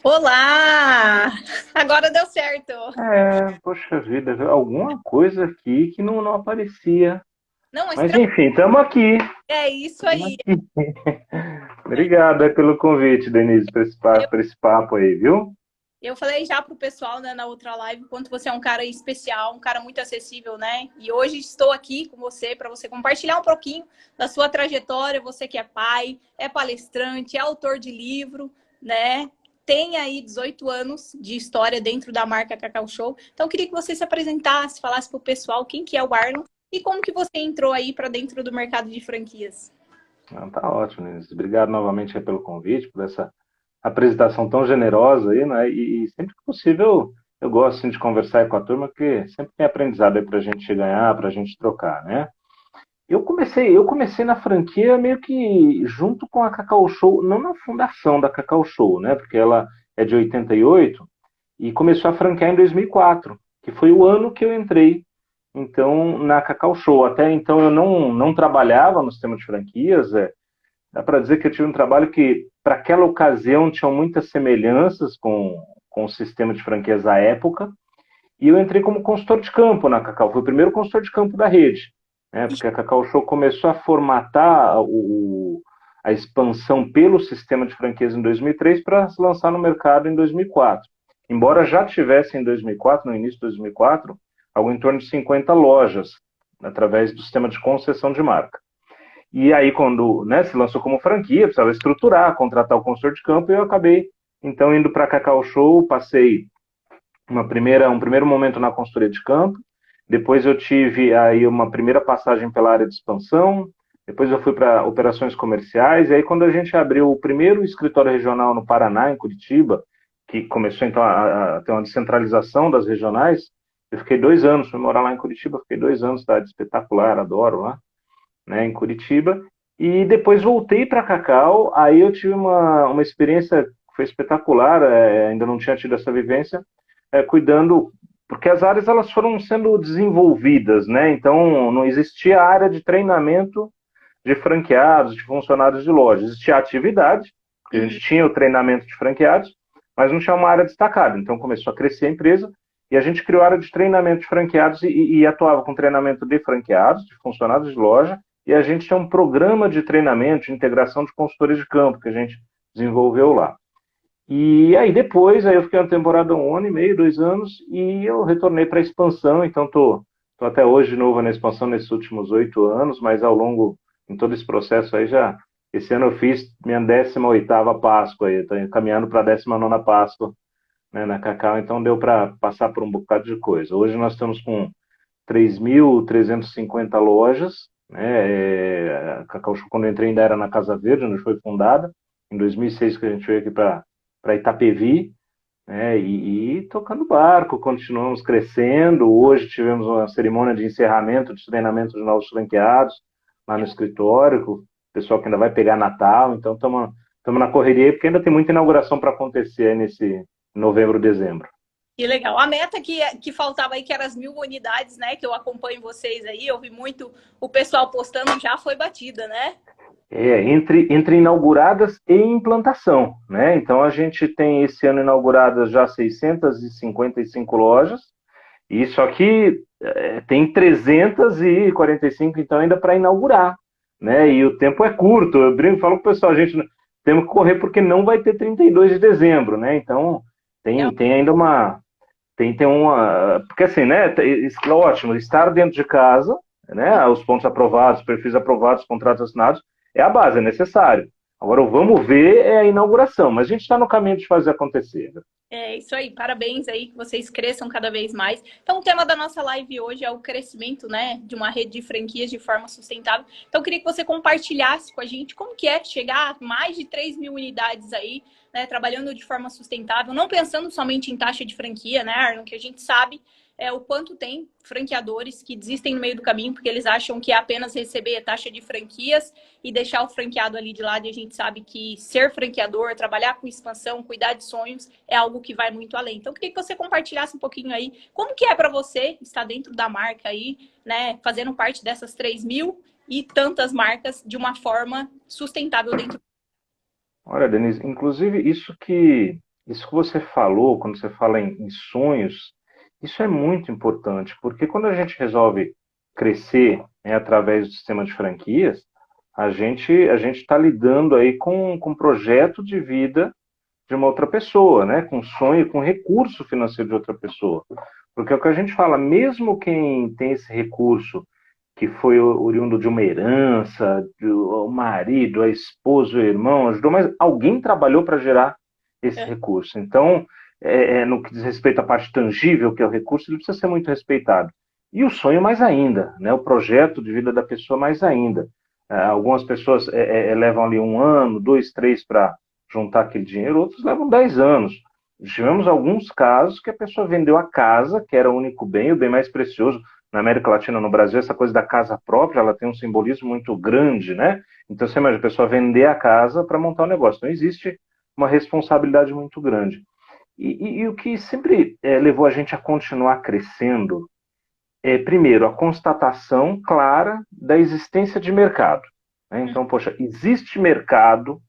Olá! Agora deu certo. Poxa vida, alguma coisa aqui que não aparecia. Não, mas Mas enfim, estamos aqui. é isso Estamos aí. aqui. É, Obrigado aí pelo convite, Denise, para esse Eu, papo, pra esse papo aí, viu? eu falei já pro pessoal, né, na outra live, quanto você é um cara especial, um cara muito acessível, né? E hoje estou aqui com você para você compartilhar um pouquinho da sua trajetória. Você que é pai, é palestrante, é autor de livro, né? Tem aí 18 anos de história dentro da marca Cacau Show. Então, eu queria que você se apresentasse, falasse pro pessoal quem que é o Arlon e como que você entrou aí para dentro do mercado de franquias. Tá ótimo, Denise. Obrigado novamente aí pelo convite, por essa apresentação tão generosa aí, né? E sempre que possível eu gosto assim, de conversar aí com a turma, porque sempre tem aprendizado aí para a gente ganhar, para a gente trocar, né? Eu comecei na franquia meio que junto com a Cacau Show, não na fundação da Cacau Show, né? Porque ela é de 88 e começou a franquear em 2004, que foi o ano que eu entrei, então, na Cacau Show. Até então eu não trabalhava no sistema de franquias, dá para dizer que eu tive um trabalho que, para aquela ocasião, tinha muitas semelhanças com o sistema de franquias da época, e eu entrei como consultor de campo na Cacau. Fui o primeiro consultor de campo da rede, né? Porque a Cacau Show começou a formatar a expansão pelo sistema de franquias em 2003 para se lançar no mercado em 2004. Embora já tivesse em 2004, no início de 2004, algo em torno de 50 lojas, através do sistema de concessão de marca. E aí, quando, né, se lançou como franquia, precisava estruturar, contratar o consultor de campo, e eu acabei, então, indo para a Cacau Show, passei um primeiro momento na consultoria de campo, depois eu tive aí uma primeira passagem pela área de expansão, depois eu fui para operações comerciais, e aí quando a gente abriu o primeiro escritório regional no Paraná, em Curitiba, que começou então a ter uma descentralização das regionais, eu fiquei 2 anos, fui morar lá em Curitiba, fiquei 2 anos, cidade espetacular, adoro lá, né, em Curitiba, e depois voltei para Cacau, aí eu tive uma experiência que foi espetacular, ainda não tinha tido essa vivência, cuidando, porque as áreas elas foram sendo desenvolvidas, né? Então não existia área de treinamento de franqueados, de funcionários de loja. Existia a atividade, porque a Uhum. gente tinha o treinamento de franqueados, mas não tinha uma área destacada. Então começou a crescer a empresa e a gente criou a área de treinamento de franqueados e atuava com treinamento de franqueados, de funcionários de loja, e a gente tinha um programa de treinamento, de integração de consultores de campo que a gente desenvolveu lá. E aí depois, aí eu fiquei uma temporada, 1 ano e meio, 2 anos, e eu retornei para a expansão, então tô até hoje de novo na expansão nesses últimos 8 anos, mas ao longo, em todo esse processo aí já, esse ano eu fiz minha 18ª Páscoa, aí, estou caminhando para a 19ª Páscoa, né, na Cacau, então deu para passar por um bocado de coisa. Hoje nós estamos com 3.350 lojas, né, a Cacau Show, quando eu entrei ainda era na Casa Verde, onde foi fundada, em 2006 que a gente veio aqui para Itapevi, né, e tocando barco, continuamos crescendo. Hoje tivemos uma cerimônia de encerramento de treinamento de novos franqueados lá no escritório, com o pessoal que ainda vai pegar Natal, então estamos na correria, porque ainda tem muita inauguração para acontecer aí nesse novembro, dezembro. Que legal. A meta que faltava aí, que era as 1.000 unidades, né? Que eu acompanho vocês aí, eu vi muito o pessoal postando, já foi batida, né? Entre inauguradas e implantação, né? Então a gente tem esse ano inauguradas já 655 lojas, e só que tem 345 então ainda para inaugurar, né? E o tempo é curto. Eu brinco, falo com o pessoal, a gente temos que correr porque não vai ter 32 de dezembro, né? Então É, tem ainda tem uma, porque assim, né? Ótimo, estar dentro de casa, né? Os pontos aprovados, perfis aprovados, contratos assinados é a base, é necessário. Agora o vamos ver é a inauguração, mas a gente está no caminho de fazer acontecer. é isso aí, parabéns aí, que vocês cresçam cada vez mais. Então, o tema da nossa live hoje é o crescimento, né, de uma rede de franquias de forma sustentável. Então, eu queria que você compartilhasse com a gente como que é chegar a mais de 3.000 unidades aí, né, trabalhando de forma sustentável, não pensando somente em taxa de franquia, né, Arnon, que a gente sabe o quanto tem franqueadores que desistem no meio do caminho porque eles acham que é apenas receber a taxa de franquias e deixar o franqueado ali de lado. E a gente sabe que ser franqueador, trabalhar com expansão, cuidar de sonhos é algo que vai muito além. Então, eu queria que você compartilhasse um pouquinho aí como que é para você estar dentro da marca aí, né, fazendo parte dessas 3.000 e tantas marcas de uma forma sustentável dentro. Olha, Denise, inclusive isso que isso que você falou, quando você fala em sonhos, isso é muito importante, porque quando a gente resolve crescer, né, através do sistema de franquias, a gente está lidando aí com um projeto de vida de uma outra pessoa, né? Com sonho, com recurso financeiro de outra pessoa. Porque é o que a gente fala, mesmo quem tem esse recurso que foi oriundo de uma herança, o marido, a esposa, o irmão, ajudou, mas alguém trabalhou para gerar esse É, recurso. Então, no que diz respeito à parte tangível, que é o recurso, ele precisa ser muito respeitado. E o sonho mais ainda, né? O projeto de vida da pessoa mais ainda. Algumas pessoas levam ali 1 ano, 2, 3 para juntar aquele dinheiro, outros levam 10 anos. Tivemos alguns casos que a pessoa vendeu a casa, que era o único bem, o bem mais precioso. Na América Latina, no Brasil, essa coisa da casa própria, ela tem um simbolismo muito grande, né? Então, você imagina a pessoa vender a casa para montar um negócio. Então, existe uma responsabilidade muito grande. E o que sempre levou a gente a continuar crescendo é, primeiro, a constatação clara da existência de mercado, né? Então, poxa, existe mercado,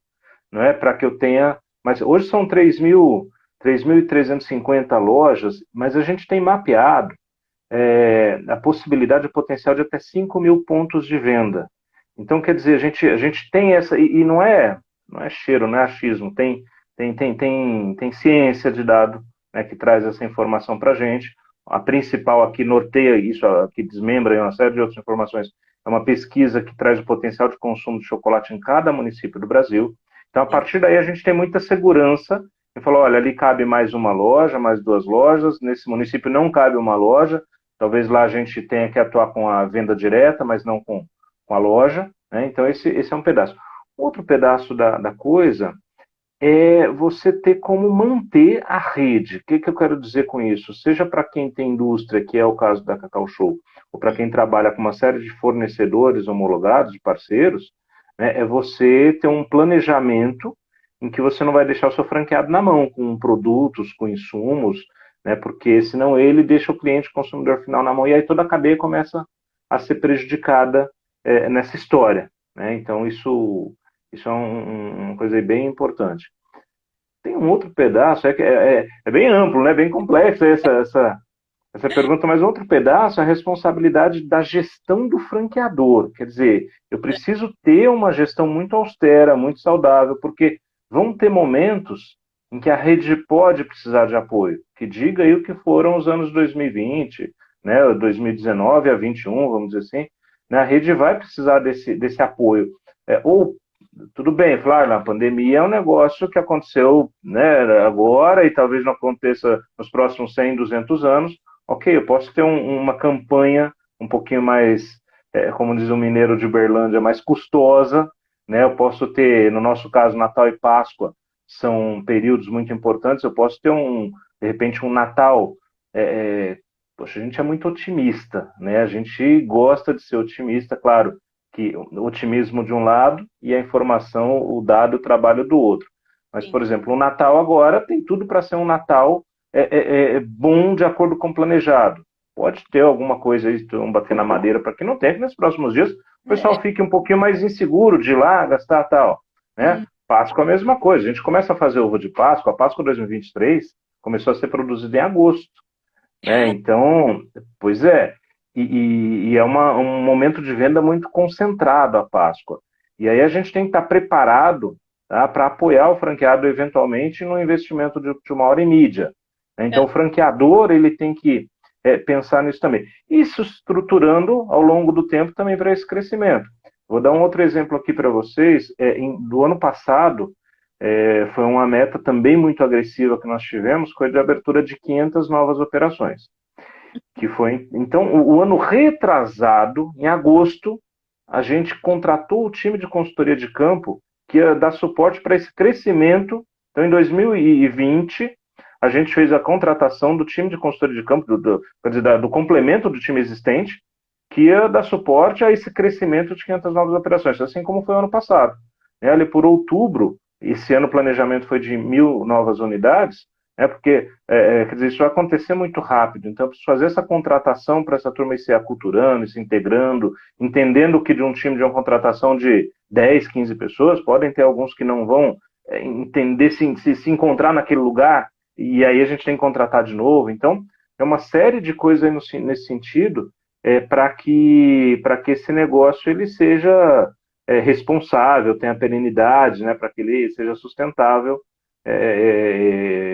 não é, para que eu tenha. Mas hoje são 3.350 lojas, mas a gente tem mapeado a possibilidade, o potencial de até 5 mil pontos de venda. Então, quer dizer, a gente tem essa, e não é cheiro, não é achismo, tem ciência de dado, né, que traz essa informação para a gente. A principal aqui norteia isso, que desmembra uma série de outras informações, é uma pesquisa que traz o potencial de consumo de chocolate em cada município do Brasil. Então, a partir daí, a gente tem muita segurança e falou, olha, ali cabe mais uma loja, mais 2 lojas, nesse município não cabe uma loja, talvez lá a gente tenha que atuar com a venda direta, mas não com a loja, né? Então, esse é um pedaço. Outro pedaço da coisa é você ter como manter a rede. O que eu quero dizer com isso? Seja para quem tem indústria, que é o caso da Cacau Show, ou para quem trabalha com uma série de fornecedores homologados, de parceiros, né, é você ter um planejamento em que você não vai deixar o seu franqueado na mão, com produtos, com insumos, né, porque senão ele deixa o cliente, o consumidor final na mão, e aí toda a cadeia começa a ser prejudicada nessa história, né? Então, isso é uma coisa bem importante. Tem um outro pedaço, é bem amplo, né? Bem complexo essa pergunta, mas outro pedaço é a responsabilidade da gestão do franqueador. Quer dizer, eu preciso ter uma gestão muito austera, muito saudável, porque vão ter momentos em que a rede pode precisar de apoio. Que diga aí o que foram os anos 2020, né? 2019 a 21, vamos dizer assim. Né? A rede vai precisar desse apoio. Ou tudo bem, claro, na pandemia é um negócio que aconteceu, né, agora e talvez não aconteça nos próximos 100, 200 anos. Ok, eu posso ter uma campanha um pouquinho mais, como diz o mineiro de Uberlândia, mais custosa, né? Eu posso ter, no nosso caso, Natal e Páscoa são períodos muito importantes. Eu posso ter de repente, um Natal. Poxa, a gente é muito otimista, né? A gente gosta de ser otimista, claro que o otimismo de um lado e a informação, o dado, o trabalho do outro. Mas, sim. por exemplo, o Natal agora tem tudo para ser um Natal bom de acordo com o planejado. Pode ter alguma coisa aí, vamos bater na madeira para que não tenha, que nos próximos dias o pessoal fique um pouquinho mais inseguro de ir lá gastar tal, né? Páscoa é a mesma coisa. A gente começa a fazer ovo de Páscoa, a Páscoa 2023 começou a ser produzida em agosto, né? Então, pois é, e é um momento de venda muito concentrado a Páscoa. E aí a gente tem que estar preparado, tá, para apoiar o franqueado eventualmente no investimento de uma hora em mídia. Né? Então o franqueador ele tem que pensar nisso também. Isso estruturando ao longo do tempo também para esse crescimento. Vou dar um outro exemplo aqui para vocês. Do ano passado, foi uma meta também muito agressiva que nós tivemos, foi de abertura de 500 novas operações. Que foi, então, o ano retrasado, em agosto, a gente contratou o time de consultoria de campo que ia dar suporte para esse crescimento. Então, em 2020, a gente fez a contratação do time de consultoria de campo, do complemento do time existente, que ia dar suporte a esse crescimento de 500 novas operações, assim como foi o ano passado. Ali por outubro, esse ano o planejamento foi de 1.000 novas unidades, porque quer dizer, isso vai acontecer muito rápido. Então, eu preciso fazer essa contratação para essa turma ir se aculturando, ir se integrando, entendendo que de um time de uma contratação de 10, 15 pessoas, podem ter alguns que não vão entender, se encontrar naquele lugar, e aí a gente tem que contratar de novo. Então, é uma série de coisas aí nesse sentido, para que esse negócio ele seja responsável, tenha perenidade, né, para que ele seja sustentável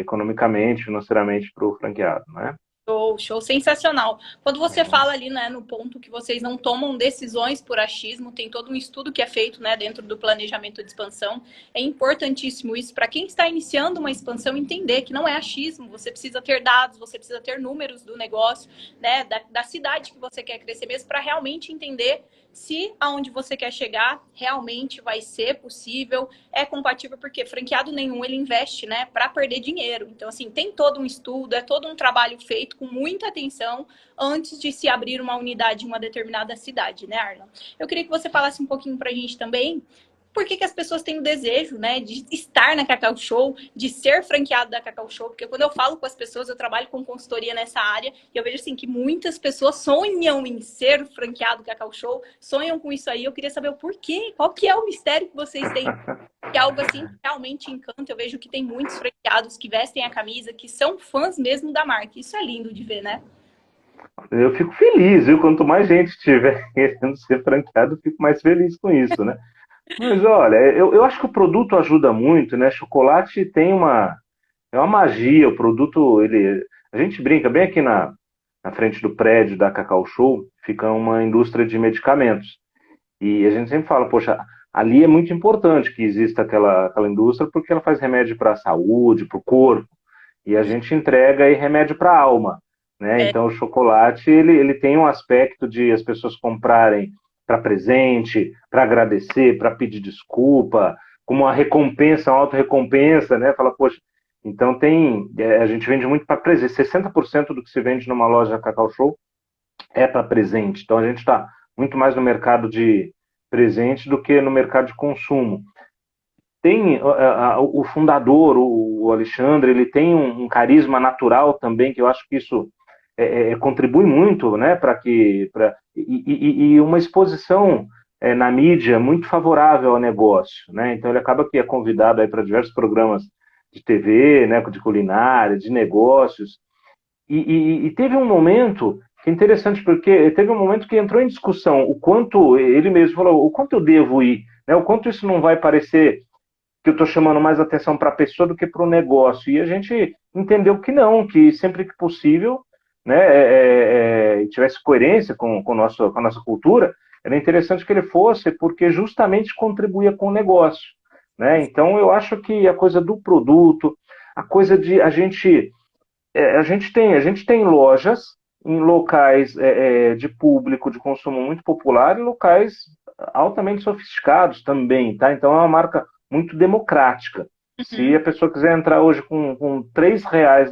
economicamente, financeiramente para o franqueado, né? Show, show, sensacional. Quando você fala ali, né, no ponto que vocês não tomam decisões por achismo, tem todo um estudo que é feito, né, dentro do planejamento de expansão. É importantíssimo isso para quem está iniciando uma expansão entender que não é achismo. Você precisa ter dados, você precisa ter números do negócio, né, da cidade que você quer crescer mesmo, para realmente entender se aonde você quer chegar realmente vai ser possível, é compatível, porque franqueado nenhum ele investe, né, para perder dinheiro. Então, assim, tem todo um estudo, é todo um trabalho feito com muita atenção antes de se abrir uma unidade em uma determinada cidade, né, Arlan? Eu queria que você falasse um pouquinho para a gente também por que as pessoas têm o desejo, né, de estar na Cacau Show, de ser franqueado da Cacau Show, porque quando eu falo com as pessoas, eu trabalho com consultoria nessa área, e eu vejo assim que muitas pessoas sonham em ser franqueado da Cacau Show, sonham com isso aí. Eu queria saber o porquê, qual que é o mistério que vocês têm, que é algo assim que realmente encanta. Eu vejo que tem muitos franqueados que vestem a camisa, que são fãs mesmo da marca. Isso é lindo de ver, né? Eu fico feliz, viu? Quanto mais gente tiver querendo ser franqueado, eu fico mais feliz com isso, né? Mas olha, eu acho que o produto ajuda muito, né? Chocolate tem uma magia, o produto, a gente brinca bem aqui na frente do prédio da Cacau Show, fica uma indústria de medicamentos. E a gente sempre fala, poxa, ali é muito importante que exista aquela indústria porque ela faz remédio para a saúde, para o corpo, e a gente entrega aí remédio para a alma, né? É, Então o chocolate, ele tem um aspecto de as pessoas comprarem para presente, para agradecer, para pedir desculpa, como uma recompensa, uma auto-recompensa, né? Fala, poxa, então a gente vende muito para presente, 60% do que se vende numa loja Cacau Show é para presente. Então a gente está muito mais no mercado de presente do que no mercado de consumo. Tem o fundador, o Alexandre, ele tem um carisma natural também, que eu acho que isso contribui muito, né, e uma exposição na mídia muito favorável ao negócio, né? Então ele acaba que é convidado aí para diversos programas de TV, né, de culinária, de negócios, e teve um momento que é interessante, porque teve um momento que entrou em discussão o quanto, ele mesmo falou, o quanto eu devo ir, né, o quanto isso não vai parecer que eu estou chamando mais atenção para a pessoa do que para o negócio. E a gente entendeu que não, que sempre que possível, né, tivesse coerência com a nossa cultura, era interessante que ele fosse, porque justamente contribuía com o negócio. Né? Então, eu acho que a coisa do produto, a coisa de a gente tem lojas em locais de público, de consumo muito popular e locais altamente sofisticados também, tá? Então é uma marca muito democrática. Se uhum, a pessoa quiser entrar hoje com R$ 3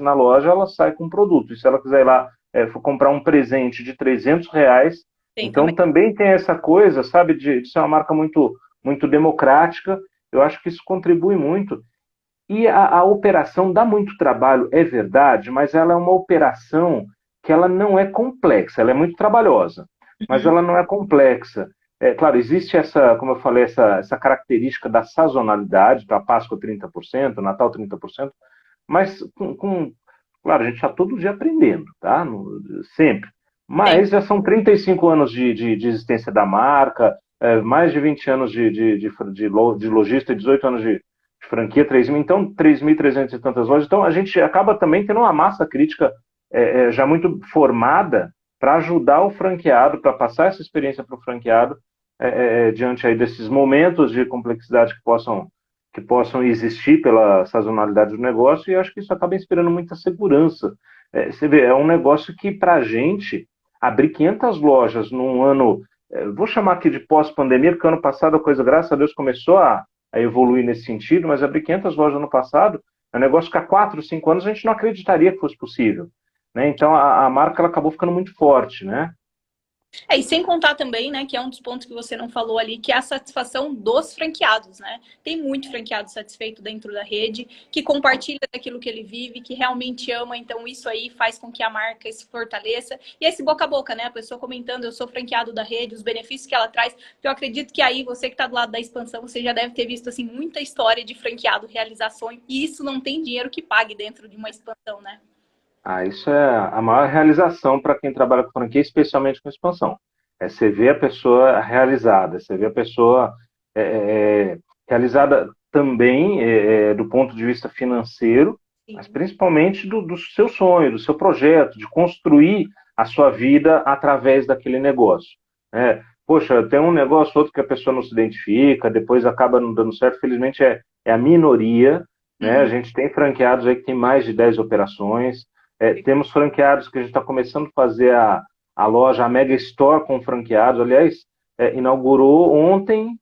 na loja, ela sai com o produto. E se ela quiser ir lá for comprar um presente de R$ 300, tem então também. também tem essa coisa, sabe, de ser uma marca muito, muito democrática. Eu acho que isso contribui muito. E a operação dá muito trabalho, é verdade, mas ela é uma operação que ela não é complexa, ela é muito trabalhosa, mas Uhum. ela não é complexa. É, claro, existe essa, como eu falei, essa característica da sazonalidade, da Páscoa 30%, Natal 30%, mas claro, a gente está todo dia aprendendo, tá? Sempre. Tem. Mas já são 35 anos de existência da marca, mais de 20 anos de lojista, 18 anos de franquia, 3.000, então 3.300 e tantas lojas. Então a gente acaba também tendo uma massa crítica já muito formada para ajudar o franqueado, para passar essa experiência para o franqueado diante aí desses momentos de complexidade que possam existir pela sazonalidade do negócio, e acho que isso acaba inspirando muita segurança. Você vê, é um negócio que, para a gente, abrir 500 lojas num ano, vou chamar aqui de pós-pandemia, porque ano passado a coisa, graças a Deus, começou a evoluir nesse sentido, mas abrir 500 lojas no passado é um negócio que há 4, 5 anos a gente não acreditaria que fosse possível. Né? Então a marca ela acabou ficando muito forte, né? E sem contar também, né, que é um dos pontos que você não falou ali, que é a satisfação dos franqueados, né? Tem muito franqueado satisfeito dentro da rede, que compartilha daquilo que ele vive, que realmente ama, então isso aí faz com que a marca se fortaleça. E esse boca a boca, né? A pessoa comentando, eu sou franqueado da rede, os benefícios que ela traz. Eu acredito que aí, você que está do lado da expansão, você já deve ter visto, assim, muita história de franqueado realizar sonho, e isso não tem dinheiro que pague dentro de uma expansão, né? Ah, isso é a maior realização para quem trabalha com franquia, especialmente com expansão. É você ver a pessoa realizada, você ver a pessoa é, é, realizada também do ponto de vista financeiro, mas Sim. principalmente do seu sonho, do seu projeto, de construir a sua vida através daquele negócio. Né? Poxa, tem um negócio outro que a pessoa não se identifica, depois acaba não dando certo, felizmente é a minoria. Né? A Uhum. gente tem franqueados aí que tem mais de 10 operações. Temos franqueados que a gente está começando a fazer a loja, a Mega Store com franqueados. Aliás, inaugurou ontem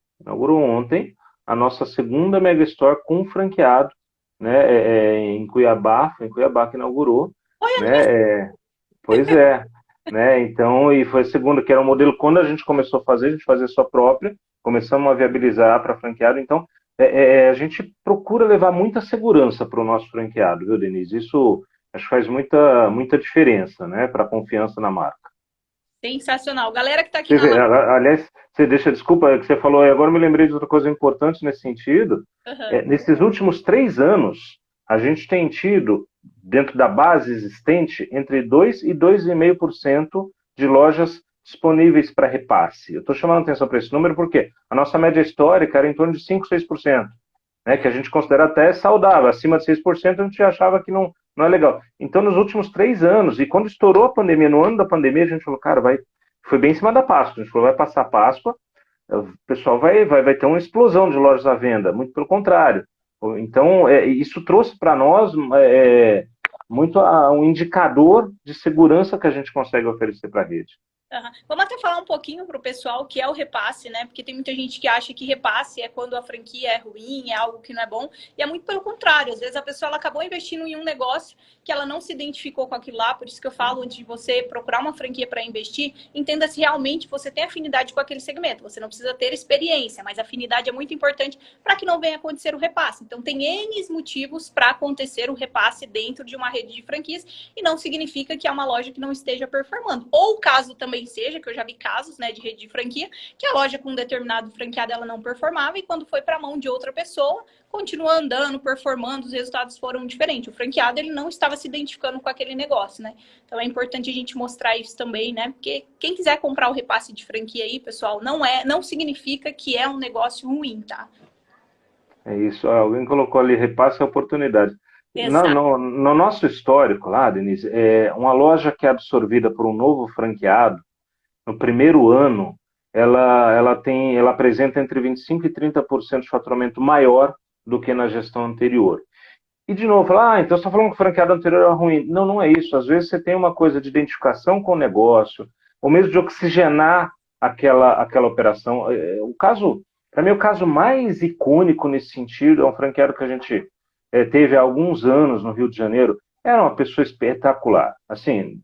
a nossa segunda Mega Store com franqueado, né, em Cuiabá, foi em Cuiabá que inaugurou, Olha, né, pois é, né, então, e foi a segunda, que era um modelo, quando a gente começou a gente fazia sua própria, começamos a viabilizar para franqueado, então, a gente procura levar muita segurança para o nosso franqueado, viu, Denise? Isso acho que faz muita diferença, né, para a confiança na marca. sensacional. Galera que está aqui na Aliás, você deixa, desculpa, que você falou, e agora me lembrei de outra coisa importante nesse sentido. live. Nesses últimos 3 anos, a gente tem tido, dentro da base existente, entre 2 e 2,5% de lojas disponíveis para repasse. Eu estou chamando atenção para esse número porque a nossa média histórica era em torno de 5, 6%, né, que a gente considera até saudável. Acima de 6% a gente achava que não é legal. Então, nos últimos 3 anos, e quando estourou a pandemia, no ano da pandemia, a gente falou, cara, foi bem em cima da Páscoa. A gente falou, vai passar a Páscoa, o pessoal vai ter uma explosão de lojas à venda. Muito pelo contrário. Então, isso trouxe para nós muito um indicador de segurança que a gente consegue oferecer para a rede. Aham. Vamos até falar um pouquinho para o pessoal que é o repasse, né? Porque tem muita gente que acha que repasse é quando a franquia é ruim, é algo que não é bom. E é muito pelo contrário. Às vezes a pessoa ela acabou investindo em um negócio que ela não se identificou com aquilo lá. Por isso que eu falo, antes de você procurar uma franquia para investir, entenda se realmente você tem afinidade com aquele segmento. Você não precisa ter experiência, mas afinidade é muito importante para que não venha acontecer o repasse. Então tem N motivos para acontecer o repasse dentro de uma rede de franquias e não significa que é uma loja que não esteja performando. Ou caso também seja, que eu já vi casos, né, de rede de franquia, que a loja com um determinado franqueado ela não performava e quando foi para a mão de outra pessoa, continua andando, performando, os resultados foram diferentes. O franqueado ele não estava se identificando com aquele negócio, né? Então é importante a gente mostrar isso também, né? Porque quem quiser comprar o repasse de franquia aí, pessoal, não significa que é um negócio ruim, tá? É isso. Alguém colocou ali, repasse a oportunidade. Exato. No nosso histórico lá, Denise, uma loja que é absorvida por um novo franqueado, no primeiro ano, ela apresenta entre 25% e 30% de faturamento maior do que na gestão anterior. E de novo, então você está falando que o franqueado anterior era ruim. Não, não é isso. Às vezes você tem uma coisa de identificação com o negócio, ou mesmo de oxigenar aquela operação. Para mim, o caso mais icônico nesse sentido é um franqueado que a gente teve há alguns anos no Rio de Janeiro. Era uma pessoa espetacular, assim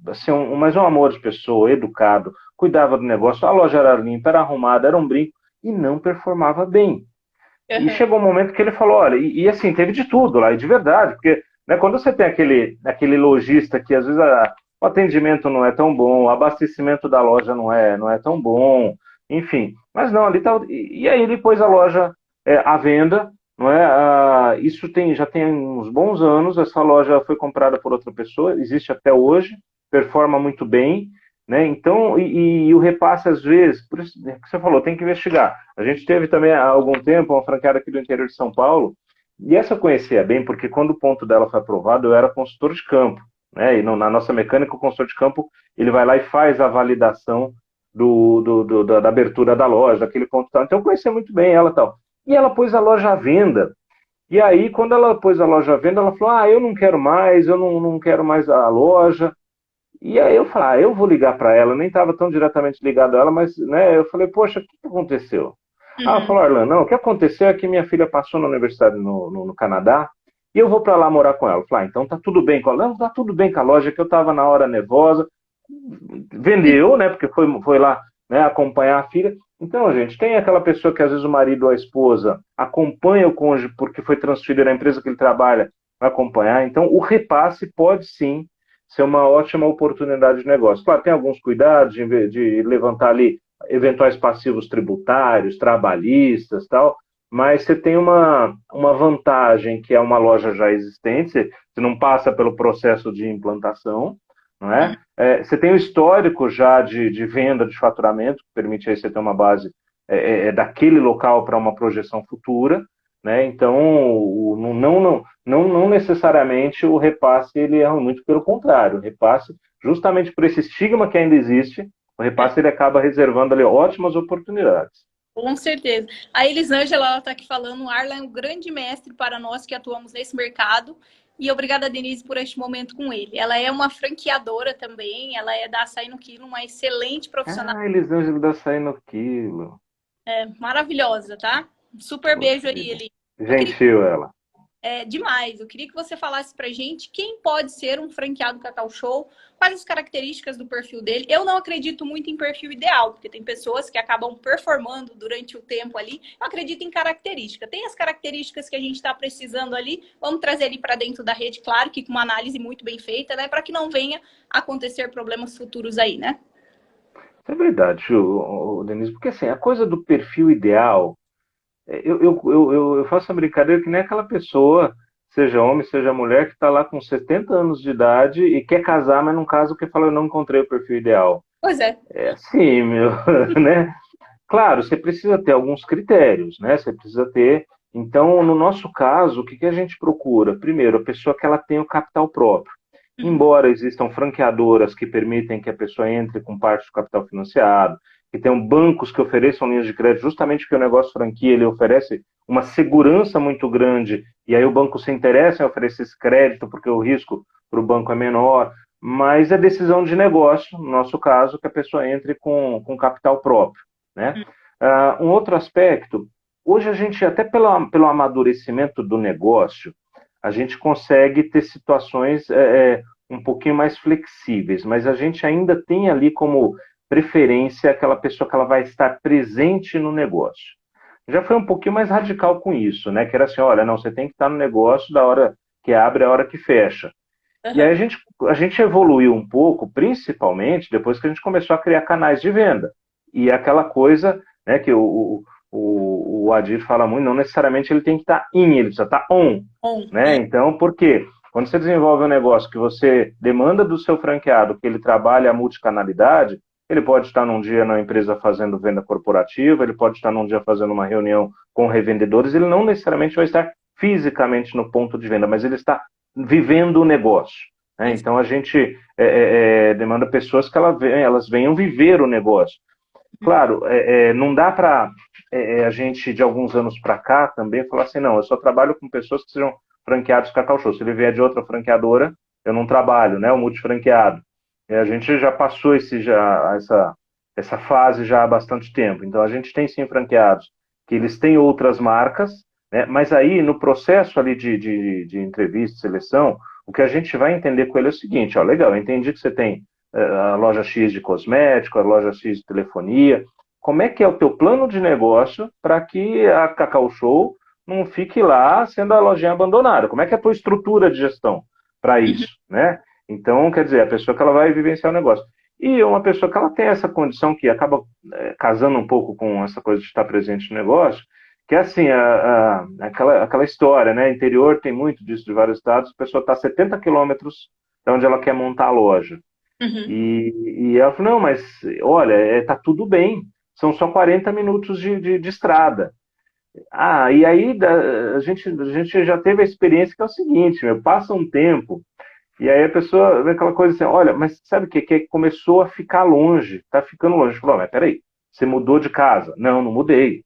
mas um amor de pessoa, educado, cuidava do negócio, a loja era limpa, era arrumada, era um brinco, e não performava bem. E Uhum. chegou um momento que ele falou, olha, assim, teve de tudo lá, e de verdade, porque né, quando você tem aquele lojista que às vezes o atendimento não é tão bom, o abastecimento da loja não é tão bom, enfim, mas não, ali tá, e aí ele pôs a loja à venda, não é? Já tem uns bons anos, essa loja foi comprada por outra pessoa, existe até hoje, performa muito bem, né? Então, o repasse, às vezes, por isso que você falou, tem que investigar. A gente teve também há algum tempo uma franqueada aqui do interior de São Paulo, e essa eu conhecia bem, porque quando o ponto dela foi aprovado, eu era consultor de campo, né? E na nossa mecânica, o consultor de campo, ele vai lá e faz a validação da abertura da loja, daquele ponto tal. Então eu conhecia muito bem ela e tal. E ela pôs a loja à venda. E aí, quando ela pôs a loja à venda, ela falou, eu não quero mais, eu não quero mais a loja. E aí eu falei, eu vou ligar para ela, eu nem estava tão diretamente ligado a ela, mas né, eu falei, poxa, o que aconteceu? Ela Uhum. falou, Arlan, não, o que aconteceu é que minha filha passou na universidade no Canadá e eu vou para lá morar com ela. Eu falei, então tá tudo bem com ela. Não, tá tudo bem com a loja, que eu estava na hora nervosa. vendeu, né? Porque foi lá, né, acompanhar a filha. Então, gente, tem aquela pessoa que às vezes o marido ou a esposa acompanha o cônjuge porque foi transferido à empresa que ele trabalha para acompanhar. Então, o repasse pode sim ser uma ótima oportunidade de negócio. Claro, tem alguns cuidados de levantar ali eventuais passivos tributários, trabalhistas, tal, mas você tem uma vantagem que é uma loja já existente, você não passa pelo processo de implantação, não é? Você tem o histórico já de venda, de faturamento, que permite aí você ter uma base daquele local para uma projeção futura, né? Então, não necessariamente o repasse ele é muito pelo contrário. O repasse, justamente por esse estigma que ainda existe, o repasse ele acaba reservando ali ótimas oportunidades. Com certeza. A Elisângela, ela está aqui falando, o Arla é um grande mestre para nós que atuamos nesse mercado. E obrigada, Denise, por este momento com ele. Ela é uma franqueadora também, ela é da Açaí no Quilo, uma excelente profissional. Ah, Elisângela da Açaí no Quilo. Maravilhosa, tá? Super Poxa beijo aí, vida. Eli. Eu queria Gentil ela. demais. Eu queria que você falasse pra gente quem pode ser um franqueado Cacau Show, quais as características do perfil dele. Eu não acredito muito em perfil ideal, porque tem pessoas que acabam performando durante o tempo ali. Eu acredito em característica. Tem as características que a gente está precisando ali, vamos trazer ele para dentro da rede, claro que com uma análise muito bem feita, né? Para que não venha acontecer problemas futuros aí, né? Isso é verdade, Denise, porque assim, a coisa do perfil ideal, eu faço uma brincadeira que nem aquela pessoa, seja homem, seja mulher, que está lá com 70 anos de idade e quer casar, mas não casa porque fala, eu não encontrei o perfil ideal. Pois é. É assim, meu, né? Claro, você precisa ter alguns critérios, né? Você precisa ter. Então, no nosso caso, o que que a gente procura? Primeiro, a pessoa que ela tem o capital próprio. Uhum. Embora existam franqueadoras que permitem que a pessoa entre com parte do capital financiado, que tenham bancos que ofereçam linhas de crédito, justamente porque o negócio franquia ele oferece uma segurança muito grande, e aí o banco se interessa em oferecer esse crédito porque o risco para o banco é menor, mas é decisão de negócio, no nosso caso, que a pessoa entre com capital próprio, né? Um outro aspecto, hoje a gente, até pelo amadurecimento do negócio, a gente consegue ter situações um pouquinho mais flexíveis, mas a gente ainda tem ali como preferência aquela pessoa que ela vai estar presente no negócio. Já foi um pouquinho mais radical com isso, né? Que era assim, olha, não, você tem que estar no negócio da hora que abre à hora que fecha. E aí Uhum. a gente evoluiu um pouco, principalmente depois que a gente começou a criar canais de venda. E aquela coisa, né, que o Adir fala muito, não necessariamente ele tem que estar ele precisa estar on. Bom. Né? Então, por quê? Quando você desenvolve um negócio que você demanda do seu franqueado que ele trabalhe a multicanalidade, ele pode estar num dia na empresa fazendo venda corporativa, ele pode estar num dia fazendo uma reunião com revendedores, ele não necessariamente vai estar fisicamente no ponto de venda, mas ele está vivendo o negócio. Né? Então, a gente demanda pessoas que elas venham viver o negócio. Claro, não dá para a gente, de alguns anos para cá, também falar assim, não, eu só trabalho com pessoas que sejam franqueados Cacau Show. Se ele vier de outra franqueadora, eu não trabalho, né? O multifranqueado. E a gente já passou essa fase já há bastante tempo. Então, a gente tem sim franqueados que eles têm outras marcas, né? Mas aí, no processo ali de entrevista, seleção, o que a gente vai entender com ele é o seguinte, ó, legal, eu entendi que você tem a loja X de cosmético, a loja X de telefonia. Como é que é o teu plano de negócio para que a Cacau Show não fique lá sendo a lojinha abandonada? Como é que é a tua estrutura de gestão para Uhum. isso, né? Então, quer dizer, a pessoa que ela vai vivenciar o negócio. E uma pessoa que ela tem essa condição que acaba casando um pouco com essa coisa de estar presente no negócio, que é assim, aquela história, né? Interior tem muito disso de vários estados, a pessoa está a 70 quilômetros de onde ela quer montar a loja. Uhum. E ela falou, não, mas olha, tá tudo bem, são só 40 minutos de estrada. Ah, e aí a gente já teve a experiência que é o seguinte, meu, passa um tempo, e aí a pessoa vê aquela coisa assim, olha, mas sabe o que? Que começou a ficar longe, tá ficando longe. Falou, mas peraí, você mudou de casa? Não, não mudei.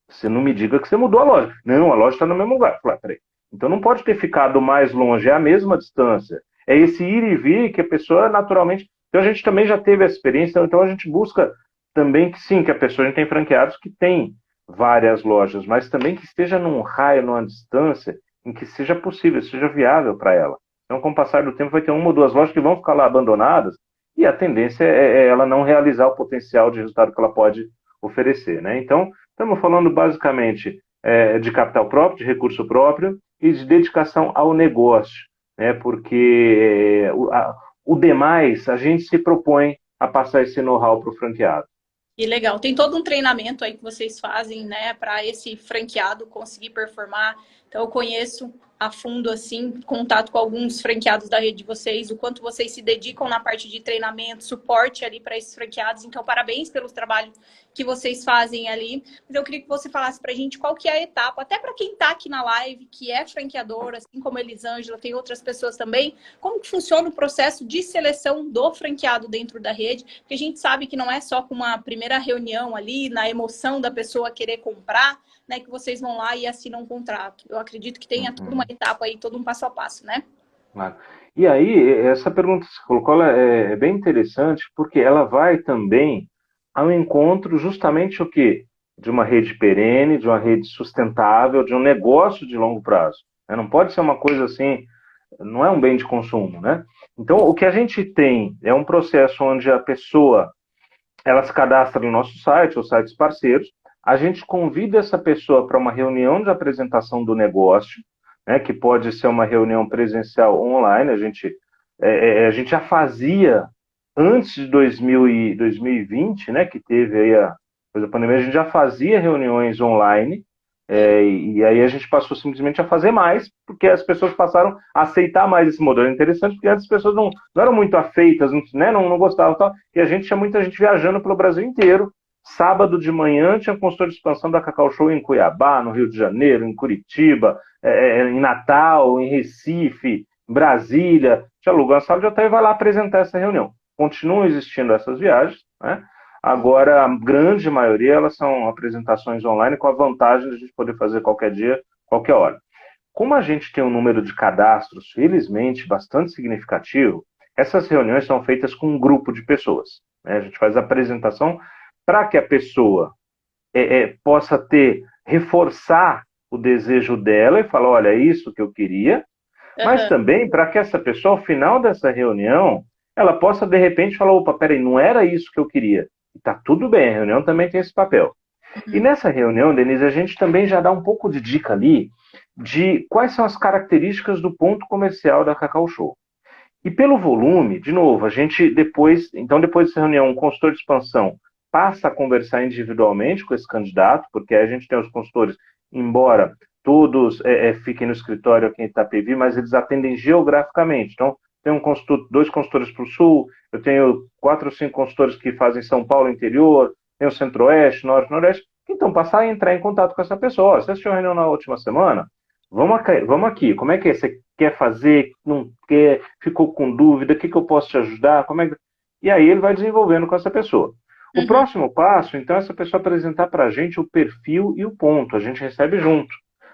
Você não me diga que você mudou a loja. Não, a loja está no mesmo lugar. Falei, peraí. Então não pode ter ficado mais longe, é a mesma distância. É esse ir e vir que a pessoa naturalmente. Então a gente também já teve essa experiência, então a gente busca também que sim, que a pessoa, a gente tem franqueados que tem várias lojas, mas também que esteja num raio, numa distância em que seja possível, seja viável para ela. Então, com o passar do tempo, vai ter uma ou duas lojas que vão ficar lá abandonadas e a tendência é ela não realizar o potencial de resultado que ela pode oferecer, né? Então, estamos falando basicamente de capital próprio, de recurso próprio e de dedicação ao negócio, né? Porque o demais a gente se propõe a passar esse know-how para o franqueado. E legal. Tem todo um treinamento aí que vocês fazem, né, para esse franqueado conseguir performar. Então, eu conheço a fundo, assim, contato com alguns franqueados da rede de vocês, o quanto vocês se dedicam na parte de treinamento, suporte ali para esses franqueados. Então, parabéns pelo trabalho que vocês fazem ali. Mas eu queria que você falasse para a gente qual que é a etapa, até para quem está aqui na live, que é franqueador, assim como a Elisângela, tem outras pessoas também, como que funciona o processo de seleção do franqueado dentro da rede? Porque a gente sabe que não é só com uma primeira reunião ali, na emoção da pessoa querer comprar, né, que vocês vão lá e assinam um contrato. Eu acredito que tenha toda uma etapa aí, todo um passo a passo, né? Claro. E aí, essa pergunta que você colocou, ela é bem interessante, porque ela vai também ao encontro justamente o quê? De uma rede perene, de uma rede sustentável, de um negócio de longo prazo, né? Não pode ser uma coisa assim, não é um bem de consumo, né? Então, o que a gente tem é um processo onde a pessoa, ela se cadastra no nosso site, ou sites parceiros, a gente convida essa pessoa para uma reunião de apresentação do negócio, né, que pode ser uma reunião presencial ou online. A gente já fazia antes de 2020, né, que teve aí a pandemia, a gente já fazia reuniões online, e aí a gente passou simplesmente a fazer mais, porque as pessoas passaram a aceitar mais esse modelo. É interessante, porque antes as pessoas não eram muito afeitas, né, não gostavam, tal, e a gente tinha muita gente viajando pelo Brasil inteiro. Sábado de manhã tinha consultor de expansão da Cacau Show em Cuiabá, no Rio de Janeiro, em Curitiba, em Natal, em Recife, em Brasília. Te aluga uma sala de hotel e vai lá apresentar essa reunião. Continuam existindo essas viagens, né? Agora, a grande maioria, elas são apresentações online com a vantagem de a gente poder fazer qualquer dia, qualquer hora. Como a gente tem um número de cadastros, felizmente, bastante significativo, essas reuniões são feitas com um grupo de pessoas, né? A gente faz a apresentação para que a pessoa possa reforçar o desejo dela e falar, olha, é isso que eu queria, mas também para que essa pessoa, ao final dessa reunião, ela possa, de repente, falar, opa, peraí, não era isso que eu queria. E tá tudo bem, a reunião também tem esse papel. E nessa reunião, Denise, a gente também já dá um pouco de dica ali de quais são as características do ponto comercial da Cacau Show. E pelo volume, de novo, a gente depois dessa reunião, um consultor de expansão passa a conversar individualmente com esse candidato, porque a gente tem os consultores, embora todos fiquem no escritório aqui em Itapevi, mas eles atendem geograficamente. Então, tem dois consultores para o Sul, eu tenho 4 ou 5 consultores que fazem São Paulo interior, tem o Centro-Oeste, Norte, Nordeste. Então, passar a entrar em contato com essa pessoa. Você assistiu a reunião na última semana? Vamos aqui. Como é que é? Você quer fazer? Não quer? Ficou com dúvida? O que eu posso te ajudar? E aí ele vai desenvolvendo com essa pessoa. O próximo passo, então, é essa pessoa apresentar para a gente o perfil e o ponto. A gente recebe junto.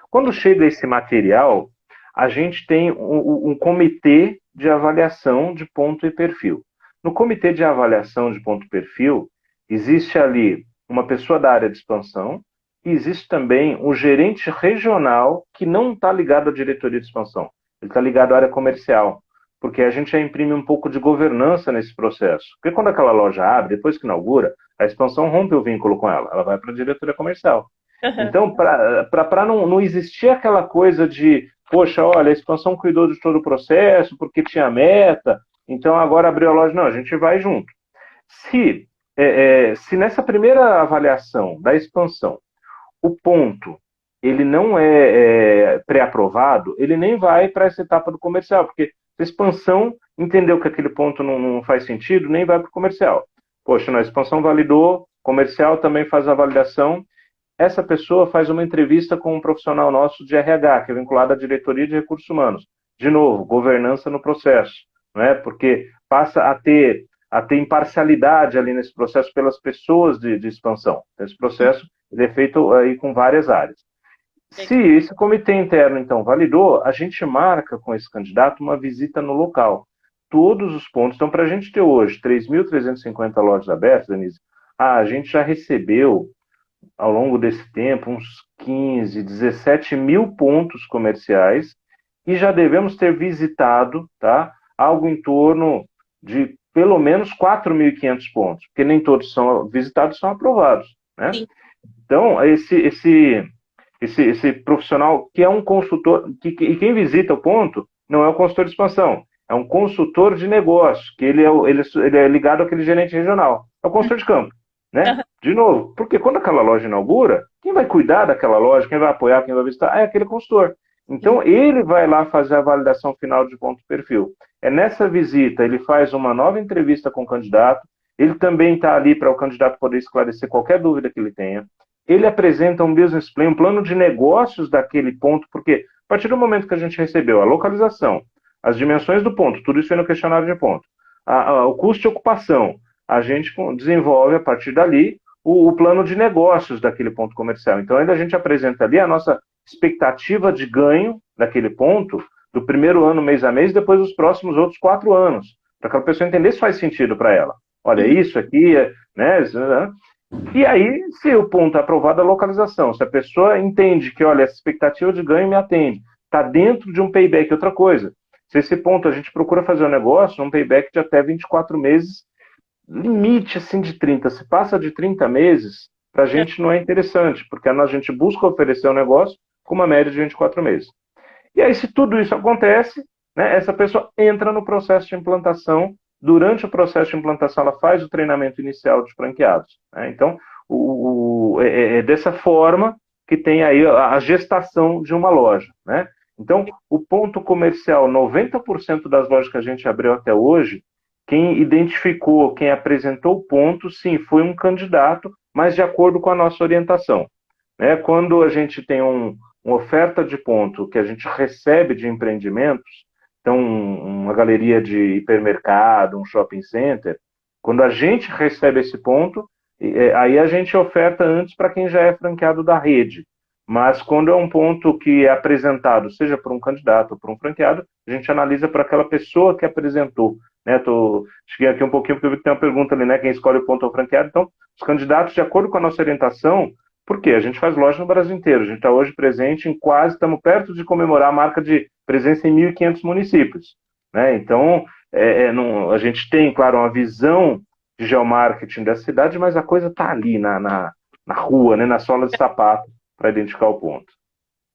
Quando chega esse material, a gente tem um comitê de avaliação de ponto e perfil. No comitê de avaliação de ponto e perfil, existe ali uma pessoa da área de expansão e existe também um gerente regional que não está ligado à diretoria de expansão. Ele está ligado à área comercial, porque a gente já imprime um pouco de governança nesse processo. Porque quando aquela loja abre, depois que inaugura, a expansão rompe o vínculo com ela vai para a diretoria comercial. Então, para não existir aquela coisa de, poxa, olha, a expansão cuidou de todo o processo porque tinha meta, então agora abriu a loja. Não, a gente vai junto. Se nessa primeira avaliação da expansão o ponto ele não é pré-aprovado, ele nem vai para essa etapa do comercial, porque a expansão entendeu que aquele ponto não faz sentido, nem vai para o comercial. Poxa, a expansão validou, comercial também faz a validação. Essa pessoa faz uma entrevista com um profissional nosso de RH, que é vinculado à diretoria de recursos humanos. De novo, governança no processo, né? Porque passa a ter imparcialidade ali nesse processo pelas pessoas de expansão. Esse processo ele é feito aí com várias áreas. Se esse comitê interno, então, validou, a gente marca com esse candidato uma visita no local. Todos os pontos. Então, para a gente ter hoje 3.350 lojas abertas, Denise, a gente já recebeu ao longo desse tempo, uns 15, 17 mil pontos comerciais e já devemos ter visitado, tá, algo em torno de pelo menos 4.500 pontos, porque nem todos são visitados, são aprovados, né? Sim. Então, esse profissional que é um consultor, e quem visita o ponto não é o consultor de expansão, é um consultor de negócio, que ele é ligado àquele gerente regional, é o consultor de campo, né? Aham. De novo, porque quando aquela loja inaugura, quem vai cuidar daquela loja, quem vai apoiar, quem vai visitar, é aquele consultor. Então, ele vai lá fazer a validação final de ponto perfil. É nessa visita, ele faz uma nova entrevista com o candidato, ele também está ali para o candidato poder esclarecer qualquer dúvida que ele tenha. Ele apresenta um business plan, um plano de negócios daquele ponto, porque a partir do momento que a gente recebeu a localização, as dimensões do ponto, tudo isso foi no questionário de ponto, o custo de ocupação, a gente desenvolve a partir dali o plano de negócios daquele ponto comercial. Então, ainda a gente apresenta ali a nossa expectativa de ganho daquele ponto, do primeiro ano, mês a mês, depois dos próximos outros 4 anos, para aquela pessoa entender se faz sentido para ela. Olha, isso aqui, né? E aí, se o ponto é aprovado, a localização. Se a pessoa entende que, olha, essa expectativa de ganho me atende, está dentro de um payback, outra coisa. Se esse ponto a gente procura fazer um negócio, um payback de até 24 meses, limite assim de 30. Se passa de 30 meses, para a gente não é interessante, porque a gente busca oferecer um negócio com uma média de 24 meses. E aí, se tudo isso acontece, né, essa pessoa entra no processo de implantação. Durante o processo de implantação, ela faz o treinamento inicial dos franqueados, né? Então, é dessa forma que tem aí a gestação de uma loja, né? Então, o ponto comercial, 90% das lojas que a gente abriu até hoje, quem identificou, quem apresentou o ponto, sim, foi um candidato, mas de acordo com a nossa orientação, né? Quando a gente tem uma oferta de ponto que a gente recebe de empreendimentos, então uma galeria de hipermercado, um shopping center, quando a gente recebe esse ponto, aí a gente oferta antes para quem já é franqueado da rede. Mas quando é um ponto que é apresentado, seja por um candidato ou por um franqueado, a gente analisa para aquela pessoa que apresentou, né? Cheguei aqui um pouquinho porque eu vi que tem uma pergunta ali, né? Quem escolhe o ponto é o franqueado. Então, os candidatos, de acordo com a nossa orientação, por quê? A gente faz loja no Brasil inteiro. A gente está hoje presente em estamos perto de comemorar a marca de presença em 1.500 municípios, né? Então, a gente tem, claro, uma visão de geomarketing da cidade, mas a coisa está ali na rua, né? Na sola de sapato, para identificar o ponto.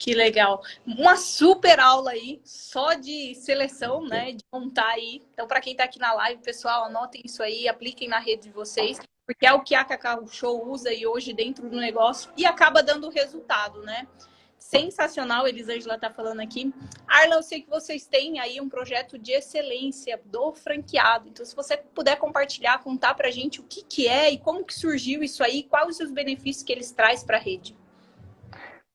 Que legal. Uma super aula aí, só de seleção, né? De montar aí. Então, para quem está aqui na live, pessoal, anotem isso aí, apliquem na rede de vocês, porque é o que a Cacau Show usa aí hoje dentro do negócio e acaba dando resultado, né? Sensacional, Elisângela está falando aqui. Arla, eu sei que vocês têm aí um projeto de excelência do franqueado. Então, se você puder compartilhar, contar para a gente o que é e como que surgiu isso aí, quais os benefícios que eles trazem para a rede.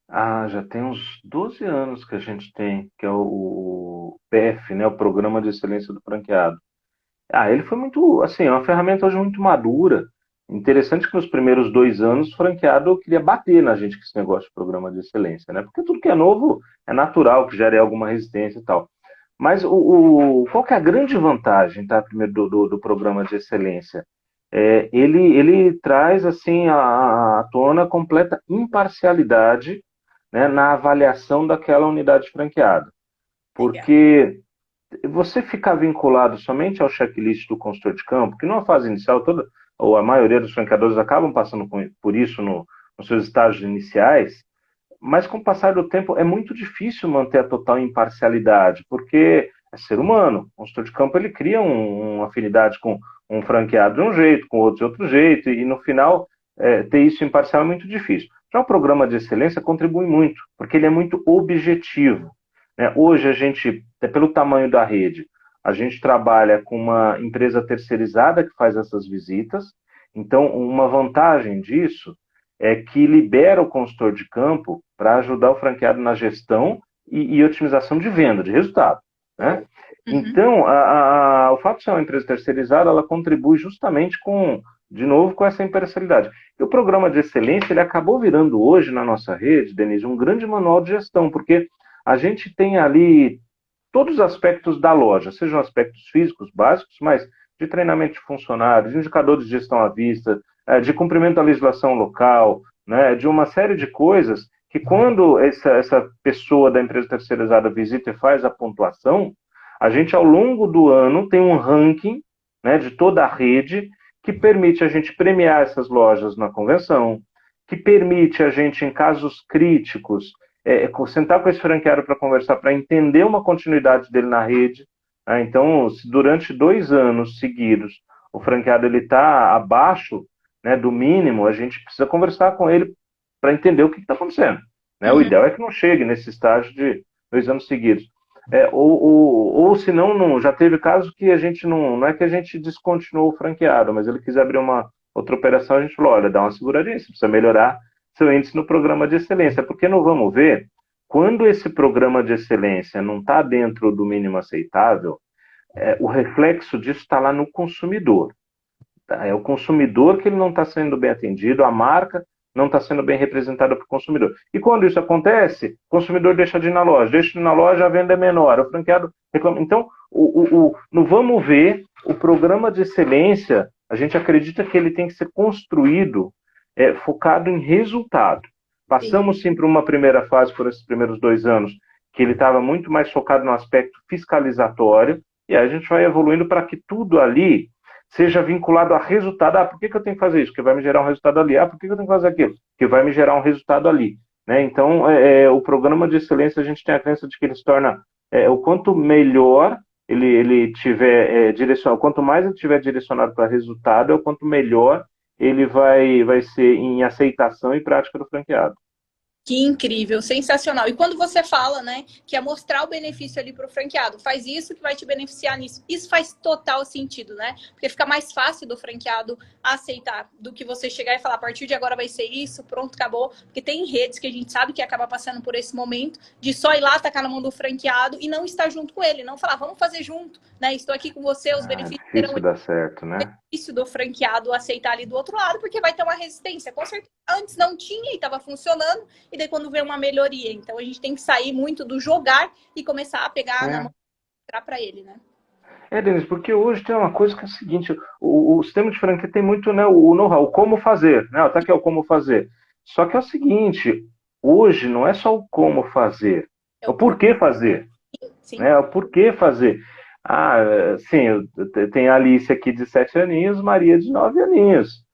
Já tem uns 12 anos que a gente tem, que é o PF, né, o Programa de Excelência do Franqueado. Ele foi muito, assim, é uma ferramenta hoje muito madura. Interessante que nos primeiros 2 anos o franqueado queria bater na gente com esse negócio de programa de excelência, né? Porque tudo que é novo é natural que gere alguma resistência e tal. Mas qual que é a grande vantagem, tá, primeiro, do programa de excelência? Ele traz, assim, à tona completa imparcialidade, né, na avaliação daquela unidade franqueada. Porque você ficar vinculado somente ao checklist do consultor de campo, que numa fase inicial, ou a maioria dos franqueadores acabam passando por isso nos seus estágios iniciais, mas com o passar do tempo é muito difícil manter a total imparcialidade, porque é ser humano. O consultor de campo ele cria uma afinidade com um franqueado de um jeito, com outro de outro jeito, e no final ter isso imparcial é muito difícil. Já o programa de excelência contribui muito, porque ele é muito objetivo, né? Hoje a gente, pelo tamanho da rede, a gente trabalha com uma empresa terceirizada que faz essas visitas. Então, uma vantagem disso é que libera o consultor de campo para ajudar o franqueado na gestão e otimização de venda, de resultado, né? Então, o fato de ser uma empresa terceirizada, ela contribui justamente de novo, com essa imparcialidade. E o programa de excelência, ele acabou virando hoje na nossa rede, Denise, um grande manual de gestão, porque a gente tem ali todos os aspectos da loja, sejam aspectos físicos básicos, mas de treinamento de funcionários, de indicadores de gestão à vista, de cumprimento da legislação local, né, de uma série de coisas que quando essa pessoa da empresa terceirizada visita e faz a pontuação, a gente ao longo do ano tem um ranking, né, de toda a rede, que permite a gente premiar essas lojas na convenção, que permite a gente, em casos críticos, sentar com esse franqueado para conversar, para entender uma continuidade dele na rede. Né? Então, se durante 2 anos seguidos o franqueado está abaixo, né, do mínimo, a gente precisa conversar com ele para entender o que está acontecendo. Né? O ideal é que não chegue nesse estágio de 2 anos seguidos. Ou se não, já teve casos que a gente não é que a gente descontinuou o franqueado, mas ele quis abrir uma outra operação, a gente falou, olha, dá uma seguradinha, você precisa melhorar seu índice no programa de excelência, porque não vamos ver, quando esse programa de excelência não está dentro do mínimo aceitável, o reflexo disso está lá no consumidor. Tá? É o consumidor que ele não está sendo bem atendido, a marca não está sendo bem representada para o consumidor. E quando isso acontece, o consumidor deixa de ir na loja. Deixa de ir na loja, a venda é menor. O franqueado reclama. Então, no Vamos Ver, o programa de excelência, a gente acredita que ele tem que ser construído focado em resultado. Passamos sim por uma primeira fase, por esses primeiros 2 anos, que ele estava muito mais focado no aspecto fiscalizatório, e aí a gente vai evoluindo para que tudo ali seja vinculado a resultado. Ah, por que eu tenho que fazer isso? Porque vai me gerar um resultado ali. Ah, por que eu tenho que fazer aquilo? Porque vai me gerar um resultado ali. Né? Então, o programa de excelência, a gente tem a crença de que ele se torna, o quanto melhor ele tiver direcionado, quanto mais ele tiver direcionado para resultado, é o quanto melhor ele vai ser em aceitação e prática do franqueado. Que incrível, sensacional. E quando você fala, né, que é mostrar o benefício ali para o franqueado, faz isso que vai te beneficiar nisso. Isso faz total sentido, né? Porque fica mais fácil do franqueado aceitar do que você chegar e falar, a partir de agora vai ser isso, pronto, acabou. Porque tem redes que a gente sabe que acaba passando por esse momento de só ir lá, tacar na mão do franqueado e não estar junto com ele, não falar, vamos fazer junto, né? Estou aqui com você, os benefícios serão difícil dar certo, né? Difícil do franqueado aceitar ali do outro lado, porque vai ter uma resistência. Com certeza, antes não tinha e estava funcionando, e daí quando vê uma melhoria. Então a gente tem que sair muito do jogar e começar a pegar na mão para ele, né? Denis, porque hoje tem uma coisa que é o seguinte, o sistema de franquia tem muito, né, o know-how, o como fazer, né? Até que é o como fazer. Só que é o seguinte, hoje não é só o como fazer, é o porquê fazer. Sim. Né? O porquê fazer. Ah, sim, tem a Alice aqui de 7 aninhos, Maria de 9 aninhos.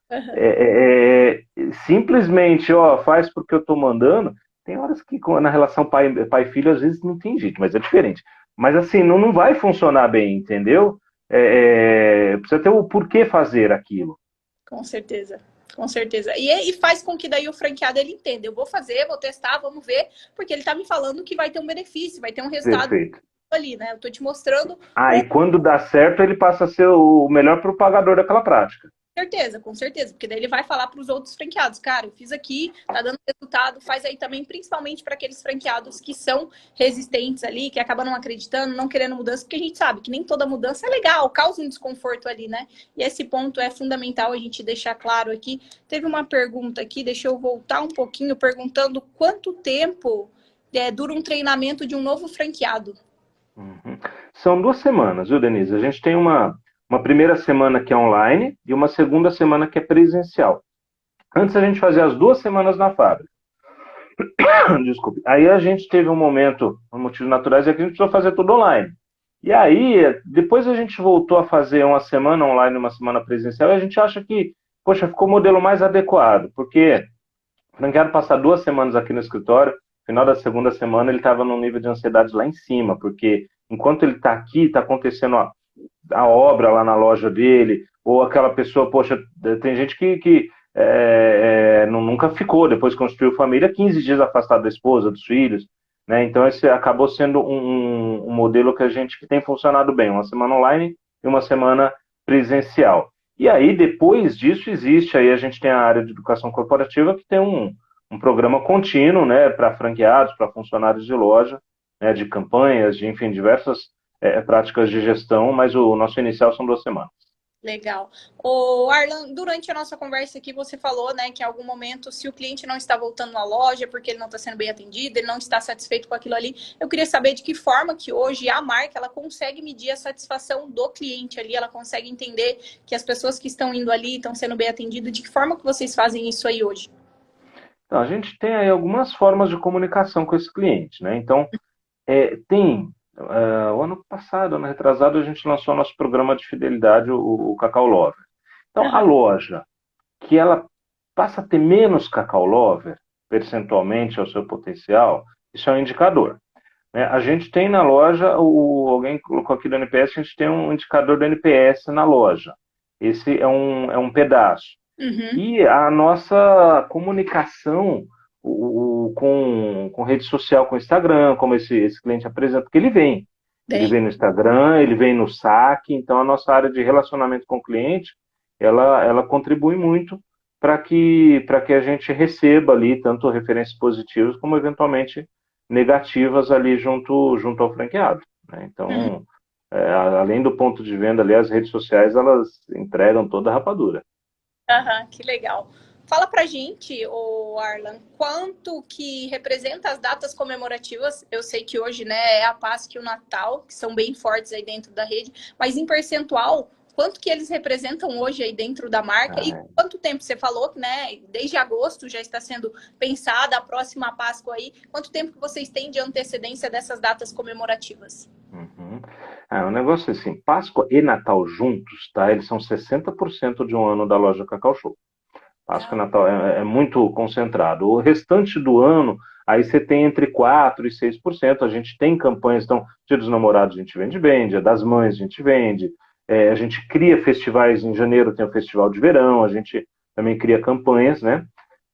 Simplesmente, faz porque eu estou mandando. Tem horas que na relação pai-filho, às vezes não tem jeito, mas é diferente. Mas assim, não vai funcionar bem, entendeu? Precisa ter o porquê fazer aquilo. Com certeza. Com certeza. E faz com que daí o franqueado ele entenda. Eu vou fazer, vou testar, vamos ver, porque ele está me falando que vai ter um benefício, vai ter um resultado. Perfeito. Ali, né? Eu tô te mostrando. E quando dá certo, ele passa a ser o melhor propagador daquela prática. Com certeza, porque daí ele vai falar para os outros franqueados, cara, eu fiz aqui, tá dando resultado, faz aí também, principalmente para aqueles franqueados que são resistentes ali, que acabam não acreditando, não querendo mudança, porque a gente sabe que nem toda mudança é legal, causa um desconforto ali, né? E esse ponto é fundamental a gente deixar claro aqui. Teve uma pergunta aqui, deixa eu voltar um pouquinho, perguntando quanto tempo dura um treinamento de um novo franqueado. São 2 semanas, viu, Denise? A gente tem uma primeira semana que é online e uma segunda semana que é presencial. Antes a gente fazia as 2 semanas na fábrica. Desculpe. Aí a gente teve um momento, por motivos naturais, é que a gente precisou fazer tudo online. E aí, depois a gente voltou a fazer uma semana online e uma semana presencial, e a gente acha que, poxa, ficou o modelo mais adequado, porque o franqueado passar 2 semanas aqui no escritório, no final da segunda semana ele estava num nível de ansiedade lá em cima, porque enquanto ele está aqui, está acontecendo a obra lá na loja dele, ou aquela pessoa, poxa, tem gente que nunca ficou, depois construiu família, 15 dias afastado da esposa, dos filhos, né? Então esse acabou sendo um modelo que tem funcionado bem, uma semana online e uma semana presencial. E aí, depois disso, existe, aí a gente tem a área de educação corporativa, que tem um programa contínuo, né, para franqueados, para funcionários de loja, né, de campanhas, de, enfim, diversas práticas de gestão, mas o nosso inicial são 2 semanas. Legal. O Arlan, durante a nossa conversa aqui, você falou, né, que em algum momento, se o cliente não está voltando à loja porque ele não está sendo bem atendido, ele não está satisfeito com aquilo ali, eu queria saber de que forma que hoje a marca, ela consegue medir a satisfação do cliente ali, ela consegue entender que as pessoas que estão indo ali estão sendo bem atendidas, de que forma que vocês fazem isso aí hoje? Então, a gente tem aí algumas formas de comunicação com esse cliente, né? Então, tem O ano passado, ano retrasado, a gente lançou nosso programa de fidelidade, o Cacau Lover. Então, a Aham. loja que ela passa a ter menos Cacau Lover, percentualmente ao seu potencial, isso é um indicador. Né? A gente tem na loja, alguém colocou aqui do NPS, a gente tem um indicador do NPS na loja. Esse é um pedaço. Uhum. E a nossa comunicação com rede social, com Instagram, como esse cliente apresenta, porque ele vem. Ele Bem. vem no Instagram, ele vem no saque, então a nossa área de relacionamento com o cliente, ela contribui muito para que a gente receba ali tanto referências positivas como eventualmente negativas ali junto ao franqueado. Né? Uhum. Então, além do ponto de venda ali, as redes sociais elas entregam toda a rapadura. Aham, que legal. Fala pra gente, o Arlan, quanto que representa as datas comemorativas? Eu sei que hoje, né, é a Páscoa e o Natal, que são bem fortes aí dentro da rede, mas em percentual, quanto que eles representam hoje aí dentro da marca? E Ah, quanto tempo você falou que, né, desde agosto já está sendo pensada a próxima Páscoa aí? Quanto tempo que vocês têm de antecedência dessas datas comemorativas? uhum. O negócio é assim, Páscoa e Natal juntos, tá? Eles são 60% de um ano da loja Cacau Show. Páscoa e Ah, Natal é muito concentrado. O restante do ano, aí você tem entre 4% e 6%. A gente tem campanhas, então, Dia dos Namorados a gente vende bem, Dia das Mães a gente vende, a gente cria festivais em janeiro, tem o Festival de Verão, a gente também cria campanhas, né?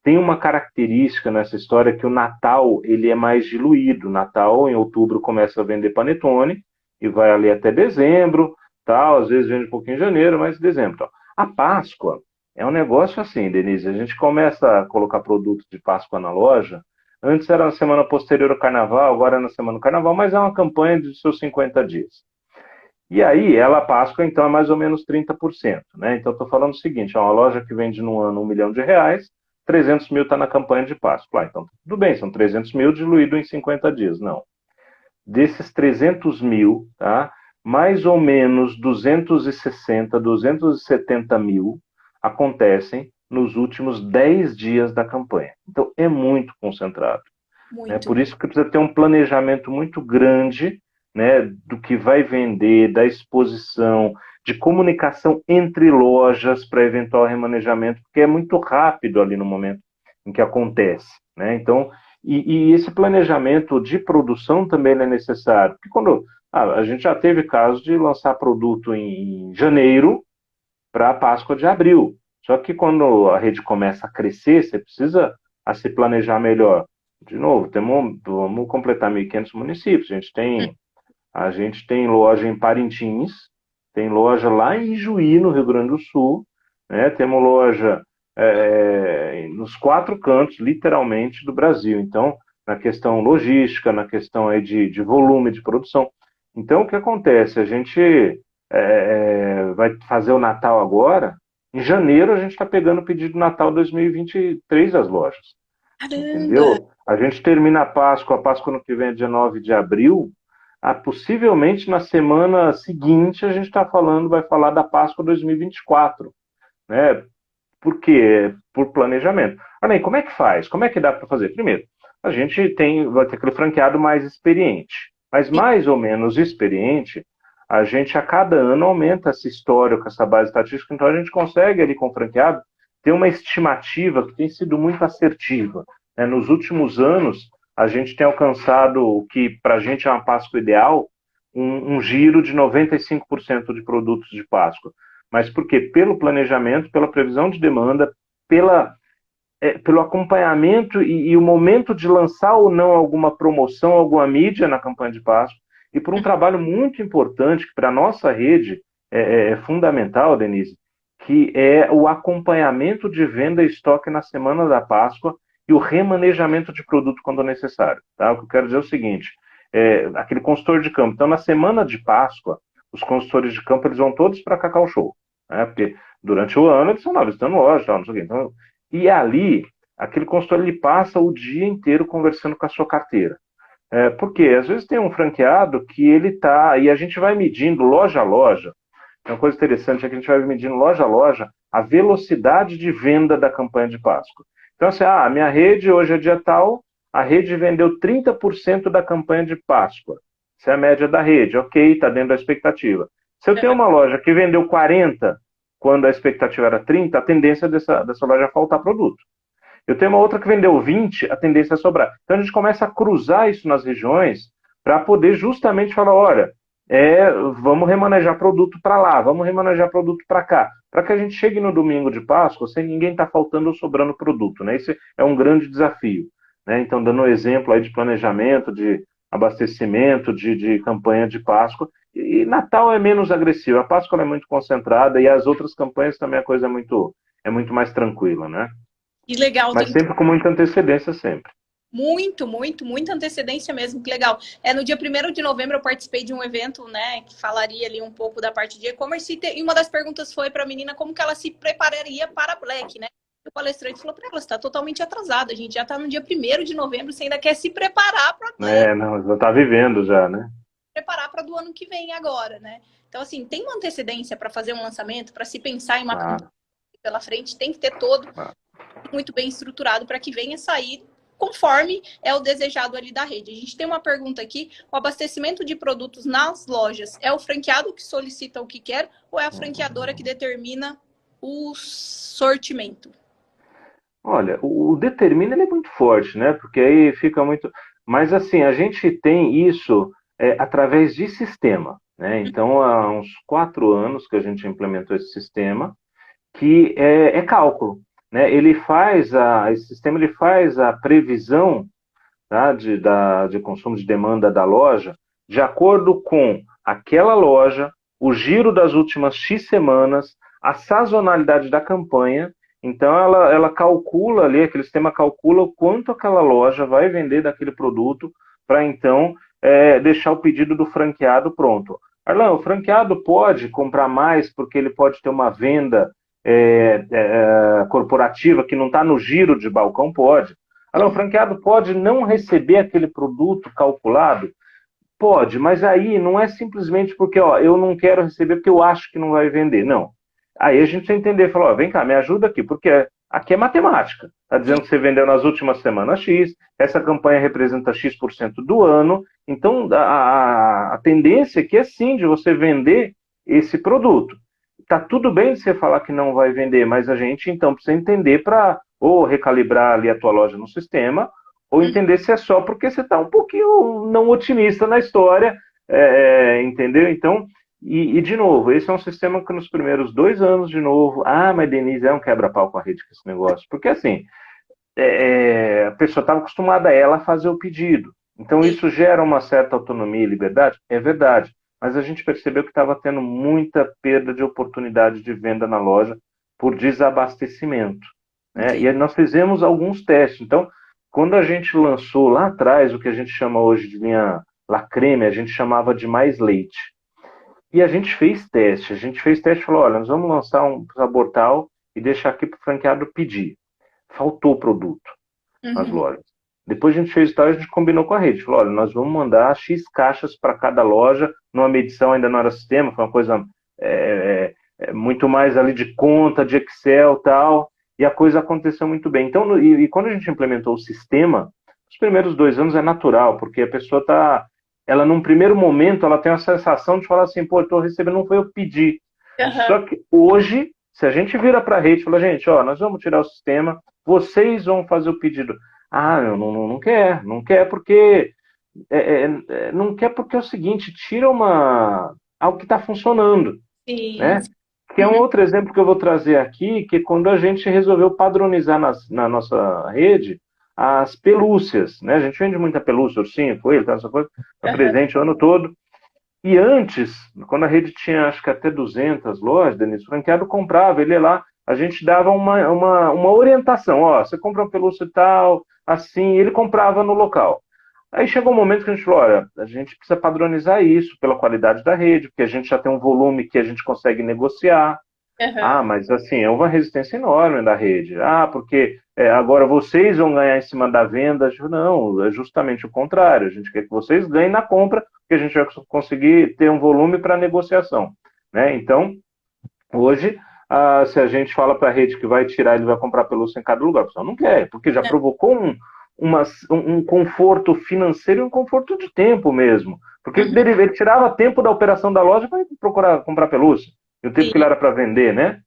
Tem uma característica nessa história que o Natal ele é mais diluído. O Natal, em outubro, começa a vender panetone e vai ali até dezembro, tal. Às vezes vende um pouquinho em janeiro, mas dezembro. Tal. A Páscoa é um negócio assim, Denise. A gente começa a colocar produtos de Páscoa na loja. Antes era na semana posterior ao Carnaval, agora é na semana do Carnaval, mas é uma campanha de seus 50 dias. E aí, ela, a Páscoa, então, é mais ou menos 30%. Né? Então, estou falando o seguinte: é uma loja que vende no ano R$ 1 milhão, 300 mil está na campanha de Páscoa. Então, tudo bem, são 300 mil diluído em 50 dias. Não. Desses 300 mil, tá? Mais ou menos 260, 270 mil acontecem nos últimos 10 dias da campanha. Então, é muito concentrado. Né? muito. Por isso que precisa ter um planejamento muito grande, né, do que vai vender, da exposição, de comunicação entre lojas para eventual remanejamento, porque é muito rápido ali no momento em que acontece. Né? Então, e esse planejamento de produção também é necessário, porque quando a gente já teve casos de lançar produto em janeiro para a Páscoa de abril. Só que quando a rede começa a crescer, você precisa se planejar melhor. De novo, vamos completar 1.500 municípios. A gente tem loja em Parintins, tem loja lá em Ijuí, no Rio Grande do Sul, né? Temos loja nos quatro cantos, literalmente, do Brasil. Então, na questão logística, na questão aí de volume de produção. Então, o que acontece? A gente vai fazer o Natal agora. Em janeiro, a gente está pegando o pedido do Natal 2023 das lojas. Caramba! Entendeu? A gente termina a Páscoa no que vem é dia 9 de abril. Possivelmente na semana seguinte a gente vai falar da Páscoa 2024, né? Por quê? Por planejamento. Além, como é que faz? Como é que dá para fazer? Primeiro, a gente vai ter aquele franqueado mais experiente, mas mais ou menos experiente, a gente a cada ano aumenta essa história com essa base estatística, então a gente consegue ali com o franqueado ter uma estimativa que tem sido muito assertiva. Né? Nos últimos anos, a gente tem alcançado o que para a gente é uma Páscoa ideal, um giro de 95% de produtos de Páscoa. Mas por quê? Pelo planejamento, pela previsão de demanda, pelo acompanhamento e o momento de lançar ou não alguma promoção, alguma mídia na campanha de Páscoa, e por um trabalho muito importante que para a nossa rede é fundamental, Denise, que é o acompanhamento de venda e estoque na semana da Páscoa e o remanejamento de produto quando necessário. Tá? O que eu quero dizer é o seguinte, aquele consultor de campo. Então, na semana de Páscoa, os consultores de campo eles vão todos para Cacau Show. Né? Porque durante o ano eles estão lá visitando loja, tal, não sei o quê. Então, e ali, aquele consultor ele passa o dia inteiro conversando com a sua carteira. Porque às vezes tem um franqueado que ele está, e a gente vai medindo loja a loja. Uma coisa interessante é que a gente vai medindo loja a loja a velocidade de venda da campanha de Páscoa. Então, assim, a minha rede hoje é dia tal, a rede vendeu 30% da campanha de Páscoa. se é a média da rede, ok, está dentro da expectativa. Se eu tenho uma loja que vendeu 40 quando a expectativa era 30, a tendência dessa loja é faltar produto. Eu tenho uma outra que vendeu 20, a tendência é sobrar. Então a gente começa a cruzar isso nas regiões para poder justamente falar, olha, vamos remanejar produto para lá, vamos remanejar produto para cá, para que a gente chegue no domingo de Páscoa sem ninguém estar faltando ou sobrando produto, né? Esse é um grande desafio, né? Então, dando um exemplo aí de planejamento, de abastecimento, de campanha de Páscoa, e Natal é menos agressivo, a Páscoa é muito concentrada e as outras campanhas também a coisa é muito mais tranquila, né? Que legal, Mas tem sempre com muita antecedência, sempre. muita antecedência mesmo, que legal. No dia 1º de novembro eu participei de um evento, né, que falaria ali um pouco da parte de e-commerce, e uma das perguntas foi para a menina como que ela se prepararia para Black, né? O palestrante falou para ela, você está totalmente atrasada, a gente já está no dia 1º de novembro, você ainda quer se preparar para Black, Não, já está vivendo já, né? preparar para do ano que vem agora, né? Então, assim, tem uma antecedência para fazer um lançamento, para se pensar em uma campanha pela frente, tem que ter todo muito bem estruturado para que venha sair conforme é o desejado ali da rede. A gente tem uma pergunta aqui: o abastecimento de produtos nas lojas é o franqueado que solicita o que quer ou é a franqueadora que determina o sortimento? Olha, o determina ele é muito forte, né? Porque aí fica muito. Mas assim, a gente tem isso através de sistema, né? Então, há uns 4 anos que a gente implementou esse sistema, que é cálculo, né? Esse sistema ele faz a previsão, tá, de consumo de demanda da loja de acordo com aquela loja, o giro das últimas X semanas, a sazonalidade da campanha. Então, ela calcula ali, aquele sistema calcula o quanto aquela loja vai vender daquele produto para, então, deixar o pedido do franqueado pronto. Arlan, o franqueado pode comprar mais porque ele pode ter uma venda corporativa que não está no giro de balcão? Pode. O franqueado pode não receber aquele produto calculado? Pode, mas aí não é simplesmente porque eu não quero receber porque eu acho que não vai vender. Não. Aí a gente precisa entender, falar, vem cá, me ajuda aqui, porque aqui é matemática. Está dizendo que você vendeu nas últimas semanas X, essa campanha representa X% do ano, então a tendência aqui é sim de você vender esse produto. Tá tudo bem de você falar que não vai vender, mas a gente então precisa entender para ou recalibrar ali a tua loja no sistema, ou entender se é só porque você está um pouquinho não otimista na história, entendeu? Então, de novo, esse é um sistema que nos primeiros 2 anos, de novo, mas Denise, é um quebra-pau com a rede com esse negócio, porque assim, a pessoa estava acostumada a ela fazer o pedido, então isso gera uma certa autonomia e liberdade, é verdade, mas a gente percebeu que estava tendo muita perda de oportunidade de venda na loja por desabastecimento, né? E nós fizemos alguns testes. Então, quando a gente lançou lá atrás o que a gente chama hoje de linha La Creme, a gente chamava de Mais Leite. E a gente fez teste e falou, olha, nós vamos lançar um sabor tal e deixar aqui para o franqueado pedir. Faltou produto nas lojas. Depois a gente fez tal e a gente combinou com a rede. Falou, olha, nós vamos mandar X caixas para cada loja, numa medição ainda não era sistema, foi uma coisa muito mais ali de conta, de Excel e tal, e a coisa aconteceu muito bem. Então, e quando a gente implementou o sistema, os primeiros 2 anos é natural, porque a pessoa ela num primeiro momento, ela tem a sensação de falar assim, pô, eu estou recebendo, não foi eu pedir. Só que hoje, se a gente vira para a rede e fala, gente, nós vamos tirar o sistema, vocês vão fazer o pedido. Não quer, porque não quer porque é o seguinte, tira algo que está funcionando. Sim. Né? Que é um outro exemplo que eu vou trazer aqui, que quando a gente resolveu padronizar na nossa rede as pelúcias, né? A gente vende muita pelúcia, ursinho, coelho, essa coisa, tá presente o ano todo. E antes, quando a rede tinha acho que até 200 lojas, Denise, o franqueado comprava, ele ia lá, a gente dava uma orientação, você compra uma pelúcia e tal, assim, ele comprava no local. Aí chegou um momento que a gente falou, olha, a gente precisa padronizar isso pela qualidade da rede, porque a gente já tem um volume que a gente consegue negociar. Mas assim, é uma resistência enorme da rede. Porque agora vocês vão ganhar em cima da venda. Não, é justamente o contrário. A gente quer que vocês ganhem na compra, porque a gente vai conseguir ter um volume para negociação. Né? Então, hoje, se a gente fala para a rede que vai tirar, ele vai comprar pelúcia em cada lugar, a pessoa não quer, porque já provocou um conforto financeiro e um conforto de tempo mesmo. Porque Uhum. ele tirava tempo da operação da loja para procurar comprar pelúcia. E o tempo que ele era para vender, né?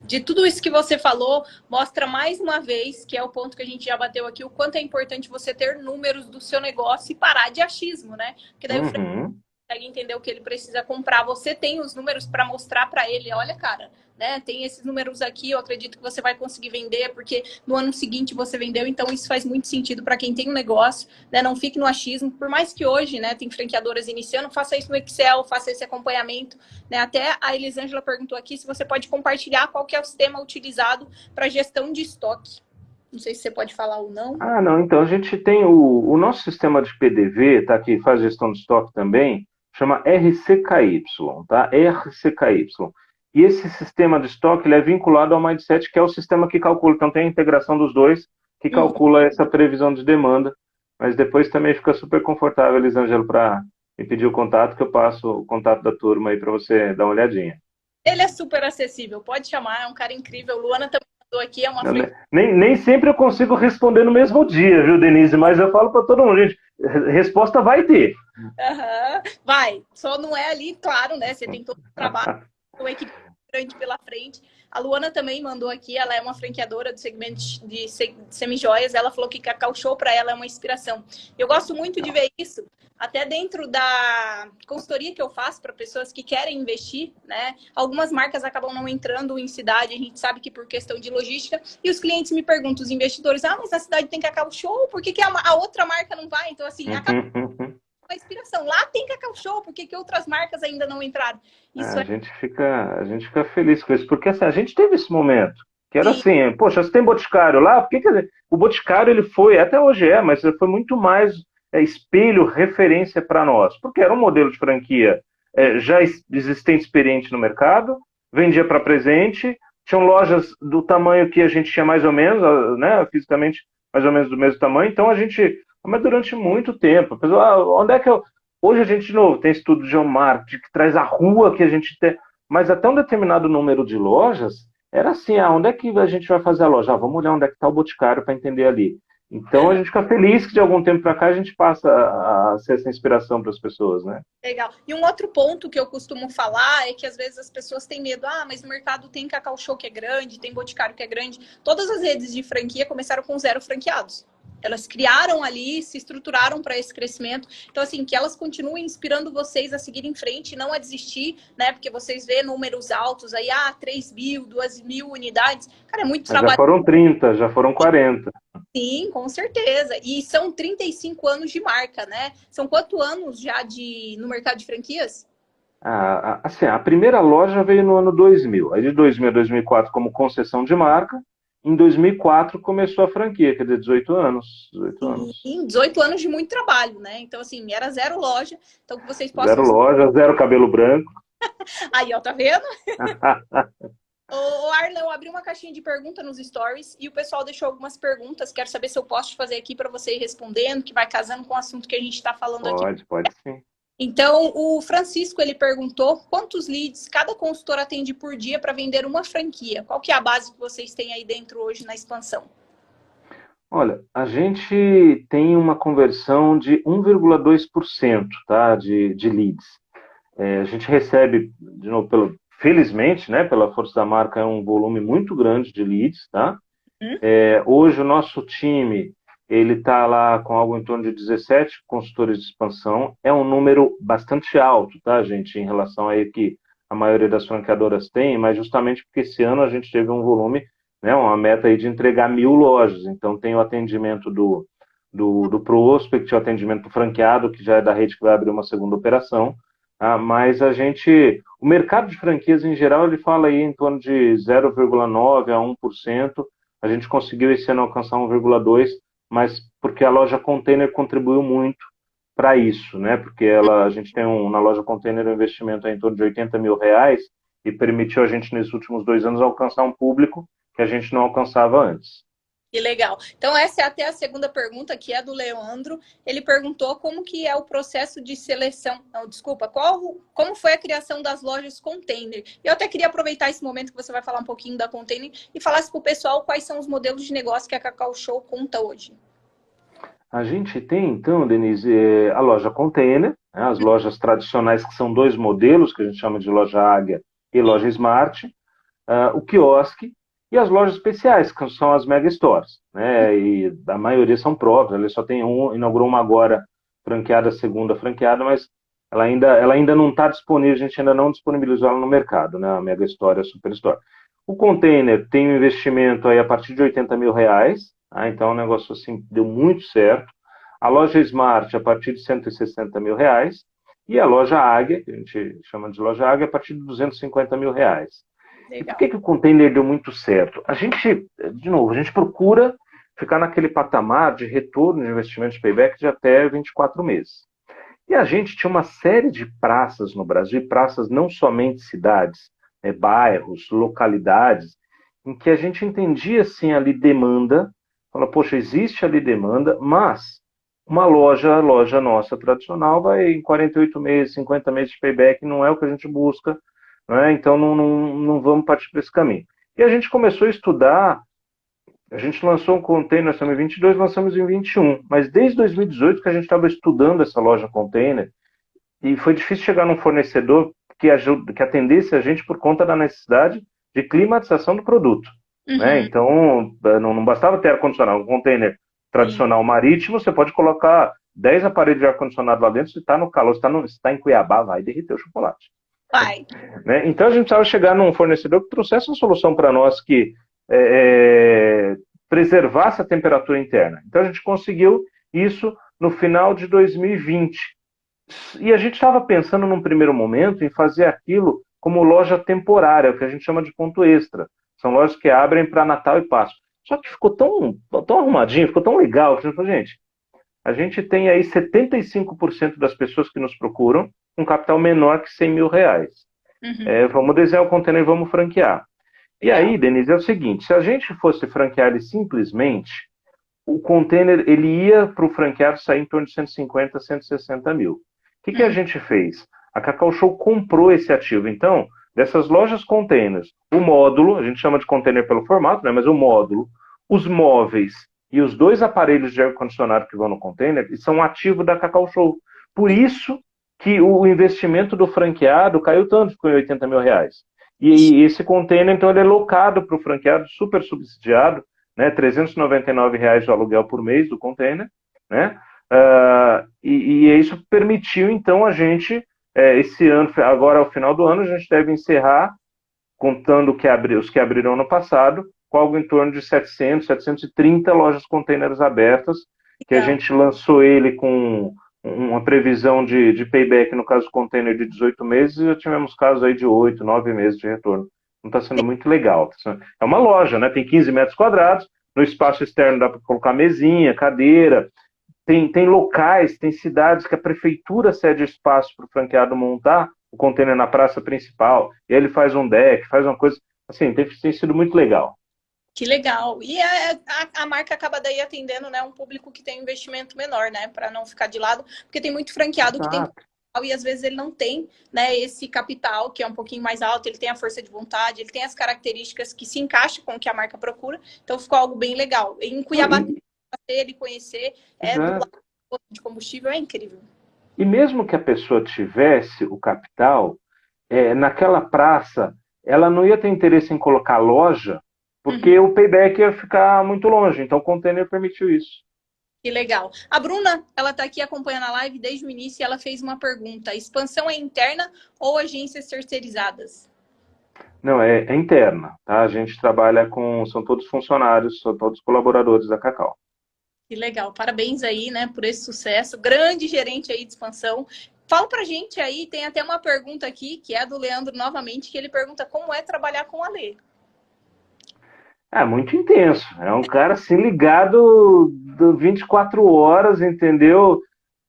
De tudo isso que você falou, mostra mais uma vez, que é o ponto que a gente já bateu aqui, o quanto é importante você ter números do seu negócio e parar de achismo, né? Porque daí o Uhum. consegue entender o que ele precisa comprar. Você tem os números para mostrar para ele, olha, cara, né? Tem esses números aqui, eu acredito que você vai conseguir vender, porque no ano seguinte você vendeu, então isso faz muito sentido para quem tem um negócio, né? Não fique no achismo, por mais que hoje, né, tem franqueadoras iniciando, faça isso no Excel, faça esse acompanhamento, né? Até a Elisângela perguntou aqui se você pode compartilhar qual que é o sistema utilizado para gestão de estoque. Não sei se você pode falar ou não. Ah, não, então a gente tem o nosso sistema de PDV, tá, que faz gestão de estoque também, chama RCKY, tá? RCKY. E esse sistema de estoque ele é vinculado ao Mindset, que é o sistema que calcula, então tem a integração dos dois, que calcula essa previsão de demanda, mas depois também fica super confortável, Elisângelo, para me pedir o contato, que eu passo o contato da turma aí para você dar uma olhadinha. Ele é super acessível, pode chamar, é um cara incrível. Luana também mandou aqui, é uma frente. Nem sempre eu consigo responder no mesmo dia, viu, Denise? Mas eu falo para todo mundo, gente, resposta vai ter. Uhum. Vai, só não é ali, claro, né? Você tem todo o trabalho, uma equipe grande pela frente. A Luana também mandou aqui, ela é uma franqueadora do segmento de semijoias. Ela falou que Cacau Show para ela é uma inspiração. Eu gosto muito de ver isso, até dentro da consultoria que eu faço para pessoas que querem investir, né? Algumas marcas acabam não entrando em cidade, a gente sabe que por questão de logística, e os clientes me perguntam, os investidores, mas na cidade tem Cacau Show, por que a outra marca não vai? Então, assim, acaba a inspiração. Lá tem Cacau Show, por que outras marcas ainda não entraram? Isso A é gente fica feliz com isso, porque assim, a gente teve esse momento, que era sim, assim, poxa, você tem Boticário lá, por que, quer dizer, o Boticário ele foi, até hoje mas ele foi muito mais espelho, referência para nós, porque era um modelo de franquia já existente, experiente no mercado, vendia para presente, tinham lojas do tamanho que a gente tinha mais ou menos, né, fisicamente mais ou menos do mesmo tamanho, então a gente, mas durante muito tempo, a pessoa, onde é que eu, hoje a gente, de novo, tem estudo de geomarketing que traz a rua que a gente tem, mas até um determinado número de lojas, era assim, onde é que a gente vai fazer a loja? Vamos olhar onde é que está o Boticário para entender ali. Então a gente fica feliz que de algum tempo para cá a gente passa a ser essa inspiração para as pessoas, né? legal. E um outro ponto que eu costumo falar é que às vezes as pessoas têm medo. Mas no mercado tem Cacau Show que é grande, tem Boticário que é grande. Todas as redes de franquia começaram com 0 franqueados. Elas criaram ali, se estruturaram para esse crescimento. Então, assim, que elas continuem inspirando vocês a seguir em frente, não a desistir, né? Porque vocês vê números altos aí, 3.000, 2.000 unidades. Cara, é muito Já trabalho. foram 30, já foram 40. Sim, com certeza. E são 35 anos de marca, né? São quantos anos já no mercado de franquias? Assim, a primeira loja veio no ano 2000. Aí de 2000 a 2004 como concessão de marca. Em 2004 começou a franquia, quer dizer, 18 anos. 18 anos. Sim, 18 anos de muito trabalho, né? Então, assim, era 0 loja. Então, que vocês possam. Zero loja, zero cabelo branco. Aí, ó, tá vendo? Ô, Arlen, eu abri uma caixinha de pergunta nos stories e o pessoal deixou algumas perguntas. Quero saber se eu posso fazer aqui para você ir respondendo, que vai casando com o assunto que a gente está falando aqui. Pode sim. Então, o Francisco, ele perguntou quantos leads cada consultor atende por dia para vender uma franquia? Qual que é a base que vocês têm aí dentro hoje na expansão? Olha, a gente tem uma conversão de 1,2%, tá, de leads. A gente recebe, de novo, felizmente, né, pela força da marca, é um volume muito grande de leads, tá? Hoje o nosso time, ele está lá com algo em torno de 17 consultores de expansão. É um número bastante alto, tá, gente, em relação aí que a maioria das franqueadoras tem, mas justamente porque esse ano a gente teve um volume, né, uma meta aí de entregar 1.000 lojas. Então tem o atendimento do prospect, o atendimento do franqueado, que já é da rede que vai abrir uma segunda operação. Mas o mercado de franquias em geral, ele fala aí em torno de 0,9% a 1%. A gente conseguiu esse ano alcançar 1,2%, mas porque a loja container contribuiu muito para isso, né? Porque a gente tem na loja container um investimento em torno de R$ 80.000 e permitiu a gente, nesses últimos 2 anos, alcançar um público que a gente não alcançava antes. Que legal. Então, essa é até a segunda pergunta, que é do Leandro. Ele perguntou como que é o processo de seleção. Não, desculpa, como foi a criação das lojas container? Eu até queria aproveitar esse momento que você vai falar um pouquinho da container e falasse para o pessoal quais são os modelos de negócio que a Cacau Show conta hoje. A gente tem, então, Denise, a loja Container, né, as lojas tradicionais, que são dois modelos, que a gente chama de loja Águia e loja Smart, o quiosque e as lojas especiais, que são as mega stores, né? E a maioria são próprias, ele só tem um, inaugurou uma agora franqueada, a segunda franqueada, mas ela ainda não está disponível, a gente ainda não disponibilizou ela no mercado, né? A mega store e a super store. O container tem um investimento aí a partir de R$ 80 mil, tá? Então o negócio assim deu muito certo. A loja Smart a partir de R$ 160 mil e a loja Águia, que a gente chama de loja Águia, a partir de R$ 250 mil. E por que Legal. que o container deu muito certo? A gente, de novo, a gente procura ficar naquele patamar de retorno de investimento de payback de até 24 meses. E a gente tinha uma série de praças no Brasil, praças não somente cidades, né, bairros, localidades, em que a gente entendia assim ali demanda, fala, poxa, existe ali demanda, mas uma loja nossa tradicional vai em 48 meses, 50 meses de payback, não é o que a gente busca, né? Então não vamos partir para esse caminho. E a gente começou a estudar, a gente lançou um container, nós estamos em 22, lançamos em 21, mas desde 2018 que a gente estava estudando essa loja container, e foi difícil chegar num fornecedor que atendesse a gente por conta da necessidade de climatização do produto, né? Uhum, Então, não bastava ter ar-condicionado. Um container sim. tradicional marítimo, você pode colocar 10 aparelhos de ar-condicionado lá dentro, se está no calor, se está em Cuiabá, vai derreter o chocolate. Vai. Né? Então, a gente precisava chegar num fornecedor que trouxesse uma solução para nós que preservasse a temperatura interna. Então, a gente conseguiu isso no final de 2020. E a gente estava pensando num primeiro momento em fazer aquilo como loja temporária, o que a gente chama de ponto extra. São lojas que abrem para Natal e Páscoa. Só que ficou tão arrumadinho, ficou tão legal, que a gente falou, gente, a gente tem aí 75% das pessoas que nos procuram um capital menor que R$ 100 mil. Uhum, Vamos desenhar o container e vamos franquear. E aí, legal. Denise, é o seguinte, se a gente fosse franquear ele simplesmente, o container ele ia para o franqueado sair em torno de 150, 160 mil. O que a Uhum, gente fez? A Cacau Show comprou esse ativo. Então, dessas lojas containers, o módulo, a gente chama de container pelo formato, né, mas o módulo, os móveis e os dois aparelhos de ar-condicionado que vão no container são um ativo da Cacau Show. Por isso que o investimento do franqueado caiu tanto, ficou em R$ 80 mil. E esse container, então, ele é locado para o franqueado, super subsidiado, né, R$ 399 de aluguel por mês do container, né? E isso permitiu, então, a gente, esse ano, agora ao final do ano, a gente deve encerrar, contando os que abriram no passado, com algo em torno de 700, 730 lojas containers abertas, que a legal. gente lançou ele com uma previsão de payback, no caso do container, de 18 meses, e já tivemos casos aí de 8, 9 meses de retorno. Não está sendo muito legal. É uma loja, né? Tem 15 metros quadrados, no espaço externo dá para colocar mesinha, cadeira, tem locais, tem cidades que a prefeitura cede espaço para o franqueado montar o container na praça principal, e aí ele faz um deck, faz uma coisa, assim, tem sido muito legal. Que legal. E a marca acaba daí atendendo, né, um público que tem um investimento menor, né, para não ficar de lado, porque tem muito franqueado que tem Exato. capital e às vezes ele não tem, né, esse capital que é um pouquinho mais alto, ele tem a força de vontade, ele tem as características que se encaixam com o que a marca procura, então ficou algo bem legal. Em Não, Cuiabá, ele conhecer, do exato. lado de combustível é incrível. E mesmo que a pessoa tivesse o capital, naquela praça, ela não ia ter interesse em colocar loja, porque Uhum. o payback ia ficar muito longe. Então o container permitiu isso. Que legal. A Bruna, ela está aqui acompanhando a live desde o início e ela fez uma pergunta: expansão é interna ou agências terceirizadas? Não, é interna, tá? A gente trabalha são todos funcionários, são todos colaboradores da Cacau. Que legal. Parabéns aí, né, por esse sucesso. Grande gerente aí de expansão. Fala pra gente aí, tem até uma pergunta aqui, que é do Leandro novamente, que ele pergunta como é trabalhar com a Lê. É muito intenso. É um cara assim ligado 24 horas, entendeu?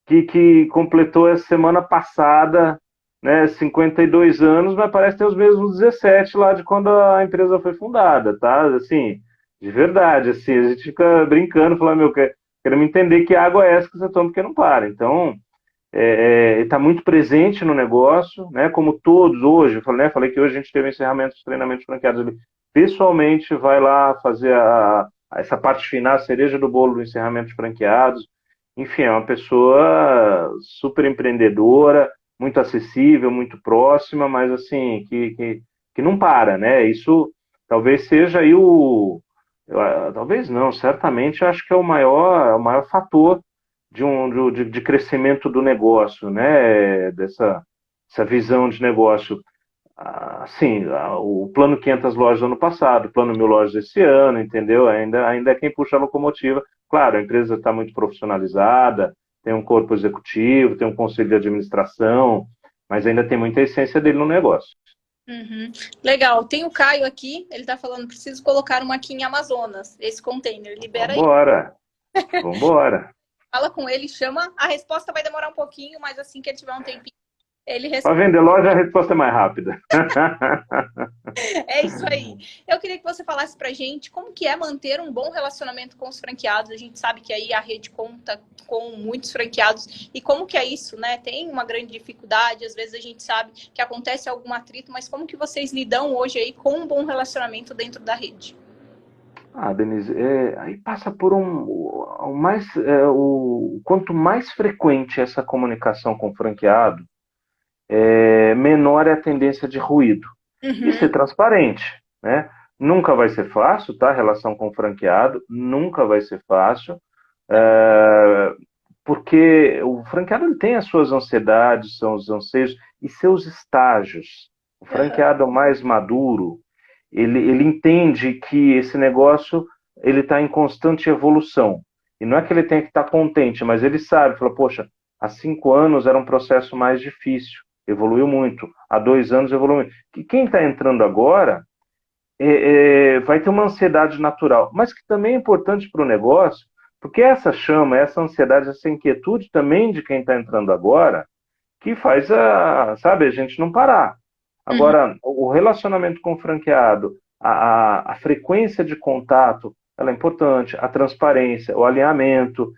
Que completou essa semana passada, né, 52 anos, mas parece ter os mesmos 17 lá de quando a empresa foi fundada, tá? Assim, de verdade, assim, a gente fica brincando, falando, meu, queremos entender que água é essa que você toma porque não para. Então, está muito presente no negócio, né? Como todos hoje, falei que hoje a gente teve encerramento de treinamentos franqueados. Ele pessoalmente vai lá fazer essa parte final, a cereja do bolo do encerramento de franqueados. enfim, é uma pessoa super empreendedora, muito acessível, muito próxima, mas assim, que não para, né? Isso talvez seja aí talvez não, certamente acho que é o maior fator de crescimento do negócio, né? Essa visão de negócio. Sim, o plano 500 lojas do ano passado, o plano 1000 lojas esse ano, entendeu? Ainda é quem puxa a locomotiva. Claro, a empresa está muito profissionalizada, tem um corpo executivo, tem um conselho de administração, mas ainda tem muita essência dele no negócio. Uhum. Legal. Tem o Caio aqui, ele tá falando, preciso colocar uma aqui em Amazonas, esse container, libera aí. Vambora, vambora. Fala com ele, chama. A resposta vai demorar um pouquinho, mas assim que ele tiver um tempinho, ele Para responde. vender loja, a resposta é mais rápida. É isso aí. Eu queria que você falasse pra gente como que é manter um bom relacionamento com os franqueados. A gente sabe que aí a rede conta com muitos franqueados e como que é isso, né? Tem uma grande dificuldade, às vezes a gente sabe que acontece algum atrito, mas como que vocês lidam hoje aí com um bom relacionamento dentro da rede? Denise, aí passa por quanto mais frequente essa comunicação com o franqueado, menor é a tendência de ruído. E Uhum. ser transparente, né? Nunca vai ser fácil, tá? A relação com o franqueado nunca vai ser fácil, porque o franqueado ele tem as suas ansiedades, seus anseios e seus estágios. O Uhum. franqueado mais maduro, ele entende que esse negócio ele está em constante evolução. E não é que ele tenha que estar contente, mas ele sabe, fala, poxa, há 5 anos era um processo mais difícil, evoluiu muito. Há 2 anos evoluiu muito. Que quem está entrando agora vai ter uma ansiedade natural, mas que também é importante para o negócio, porque essa chama, essa ansiedade, essa inquietude também de quem está entrando agora, que faz sabe, a gente não parar. Uhum. Agora, o relacionamento com o franqueado, a frequência de contato, ela é importante, a transparência, o alinhamento,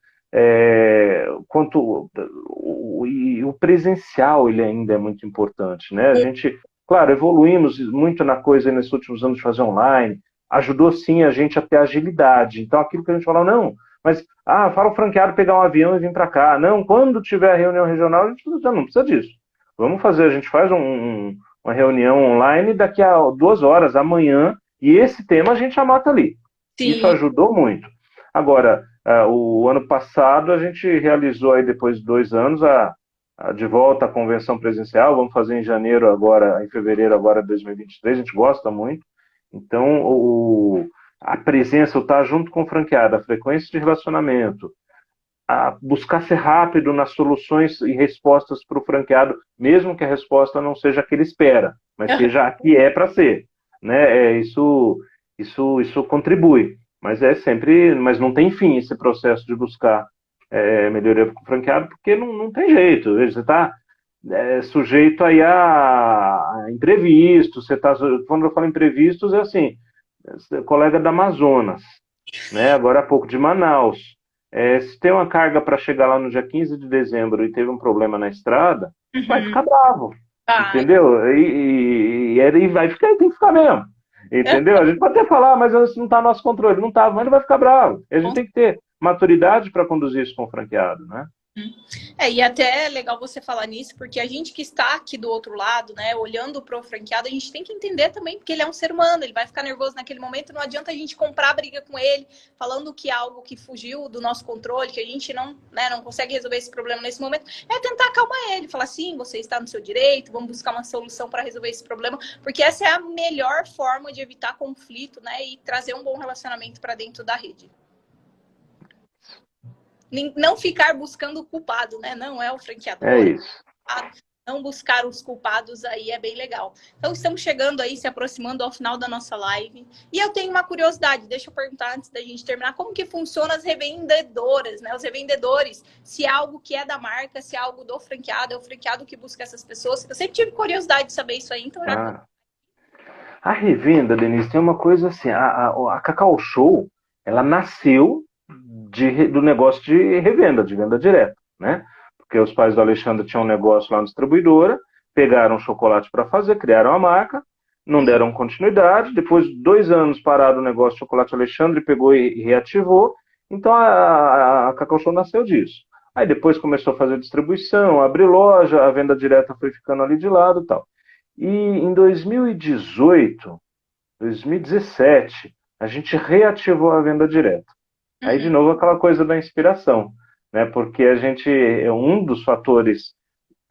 e o presencial ele ainda é muito importante, né? A gente, claro, evoluímos muito na coisa nesses últimos anos de fazer online, ajudou sim a gente a ter agilidade. Então, aquilo que a gente falou, não, mas fala o franqueado pegar um avião e vir para cá. Não, quando tiver reunião regional, a gente já não precisa disso. Vamos fazer, a gente faz uma reunião online daqui a 2 horas, amanhã, e esse tema a gente anota ali. Isso Sim. ajudou muito. Agora, o ano passado a gente realizou aí depois de 2 anos de volta à convenção presencial. Vamos fazer em janeiro agora, em fevereiro agora de 2023. A gente gosta muito. Então, a presença, o estar junto com o franqueado, a frequência de relacionamento, a buscar ser rápido nas soluções e respostas para o franqueado, mesmo que a resposta não seja a que ele espera, mas seja a que é para ser, né? Isso contribui, mas mas não tem fim esse processo de buscar melhoria para o franqueado, porque não tem jeito. Você está sujeito aí a imprevistos. Quando eu falo imprevistos, é assim, colega da Amazonas, né? Agora há pouco de Manaus. Se tem uma carga para chegar lá no dia 15 de dezembro e teve um problema na estrada, vai Uhum. ficar bravo, Ai. entendeu? E vai ficar, tem que ficar mesmo, entendeu? A gente pode até falar, mas isso não está no nosso controle. Não está, mas ele vai ficar bravo. E a gente tem que ter maturidade para conduzir isso com o franqueado, né? E até é legal você falar nisso, porque a gente que está aqui do outro lado, né, olhando para o franqueado, a gente tem que entender também, porque ele é um ser humano, ele vai ficar nervoso naquele momento, não adianta a gente comprar briga com ele, falando que é algo que fugiu do nosso controle, que a gente não, né, não consegue resolver esse problema nesse momento, é tentar acalmar ele, falar assim, você está no seu direito, vamos buscar uma solução para resolver esse problema, porque essa é a melhor forma de evitar conflito, né, e trazer um bom relacionamento para dentro da rede. Não ficar buscando o culpado, né? Não é o É franqueador, isso. não buscar os culpados aí é bem legal. Então, estamos chegando aí, se aproximando ao final da nossa live. E eu tenho uma curiosidade, deixa eu perguntar antes da gente terminar, como que funciona as revendedoras, né? Os revendedores, se é algo que é da marca, se é algo do franqueado, é o franqueado que busca essas pessoas. Eu sempre tive curiosidade de saber isso aí, então já... Ah. A revenda, Denise, tem uma coisa assim, a Cacau Show, ela nasceu do negócio de revenda, de venda direta, né? Porque os pais do Alexandre tinham um negócio lá na distribuidora, pegaram chocolate para fazer, criaram a marca, não Hum. deram continuidade, depois de 2 anos parado o negócio de chocolate Alexandre, pegou e reativou, Então a Cacau Show nasceu disso. Aí depois começou a fazer distribuição, abrir loja, a venda direta foi ficando ali de lado e tal. E em 2018, 2017, a gente reativou a venda direta. Aí, de Uhum. novo, aquela coisa da inspiração, né? Porque a gente, um dos fatores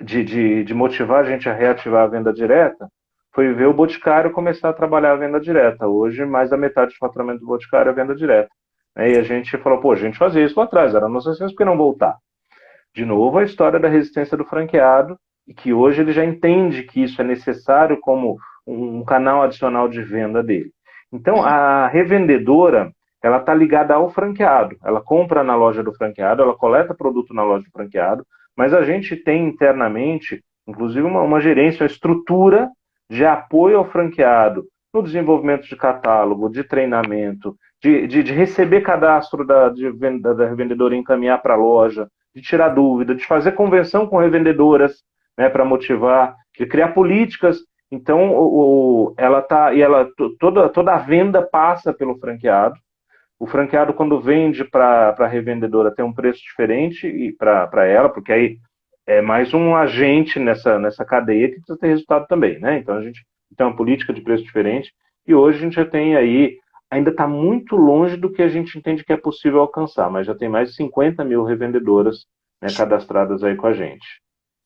de motivar a gente a reativar a venda direta foi ver o Boticário começar a trabalhar a venda direta. Hoje, mais da metade do faturamento do Boticário é venda direta. Né? E a gente falou, pô, a gente fazia isso lá atrás, era nossa essência, por que não voltar? De novo, a história da resistência do franqueado, e que hoje ele já entende que isso é necessário como um canal adicional de venda dele. Então, Uhum. a revendedora, ela está ligada ao franqueado. Ela compra na loja do franqueado, ela coleta produto na loja do franqueado, mas a gente tem internamente, inclusive, uma gerência, uma estrutura de apoio ao franqueado no desenvolvimento de catálogo, de treinamento, de receber cadastro da revendedora e encaminhar para a loja, de tirar dúvida, de fazer convenção com revendedoras, né, para motivar, de criar políticas. Então, ela tá e ela toda a venda passa pelo franqueado. O franqueado, quando vende para a revendedora, tem um preço diferente e para ela, porque aí é mais um agente nessa cadeia que precisa ter resultado também, né? Então a gente tem uma política de preço diferente e hoje a gente já tem aí, ainda está muito longe do que a gente entende que é possível alcançar, mas já tem mais de 50 mil revendedoras, né, cadastradas aí com a gente.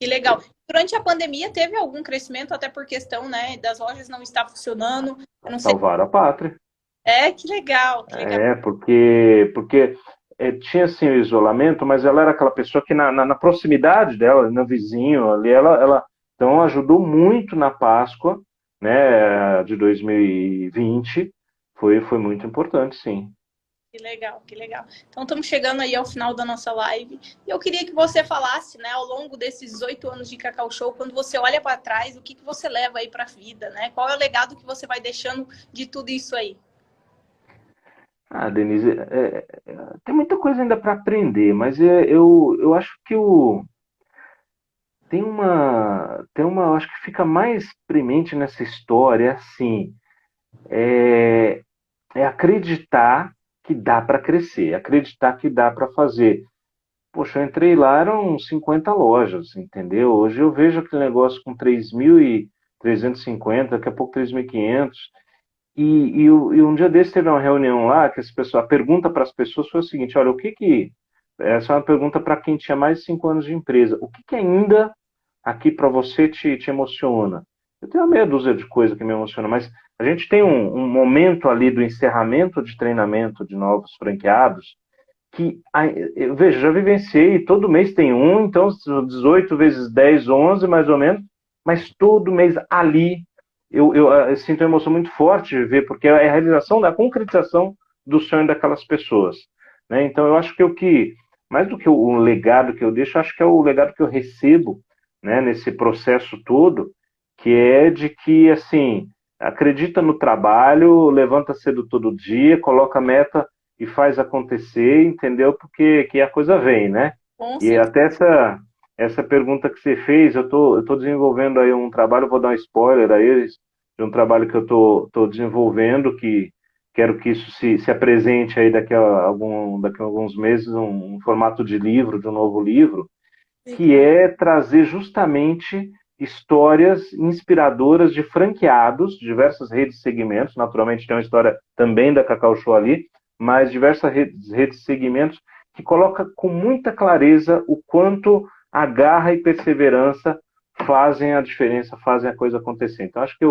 Que legal. Durante a pandemia teve algum crescimento, até por questão, né, das lojas não estar funcionando. Eu não sei. Salvar a pátria. É, que legal, que legal. É, porque tinha assim o isolamento, mas ela era aquela pessoa que na proximidade dela, no vizinho ali, ela então ajudou muito na Páscoa, né, de 2020, foi muito importante, sim. Que legal, que legal. Então, estamos chegando aí ao final da nossa live. E eu queria que você falasse, né, ao longo desses 18 anos de Cacau Show, quando você olha para trás, o que você leva aí para a vida, né? Qual é o legado que você vai deixando de tudo isso aí? Ah, Denise, tem muita coisa ainda para aprender, mas eu acho que eu acho que fica mais premente nessa história, assim, é, é acreditar que dá para crescer, acreditar que dá para fazer. Poxa, eu entrei lá, eram 50 lojas, entendeu? Hoje eu vejo aquele negócio com 3.350, daqui a pouco 3.500. E um dia desse teve uma reunião lá que a pergunta para as pessoas foi o seguinte: olha, o que que. Essa é uma pergunta para quem tinha mais de 5 anos de empresa. O que que ainda aqui para você te emociona? Eu tenho uma meia dúzia de coisas que me emociona, mas a gente tem um momento ali do encerramento de treinamento de novos franqueados que, eu vejo, já vivenciei, todo mês tem um, então 18 vezes 10, 11 mais ou menos, mas todo mês ali eu sinto uma emoção muito forte de ver, porque é a realização da concretização do sonho daquelas pessoas. Né? Então eu acho que mais do que o legado que eu deixo, acho que é o legado que eu recebo, né, nesse processo todo, que é de que, assim, acredita no trabalho, levanta cedo todo dia, coloca meta e faz acontecer, entendeu? Porque que a coisa vem, né? Com E certeza. até essa pergunta que você fez, eu tô desenvolvendo aí um trabalho, vou dar um spoiler aí, de um trabalho que eu tô desenvolvendo, que quero que isso se apresente aí daqui a alguns meses, um formato de livro, de um novo livro, que Legal. é trazer justamente histórias inspiradoras de franqueados, diversas redes e segmentos, naturalmente tem uma história também da Cacau Show ali, mas diversas redes e segmentos que coloca com muita clareza o quanto a garra e perseverança fazem a diferença, fazem a coisa acontecer. Então, acho que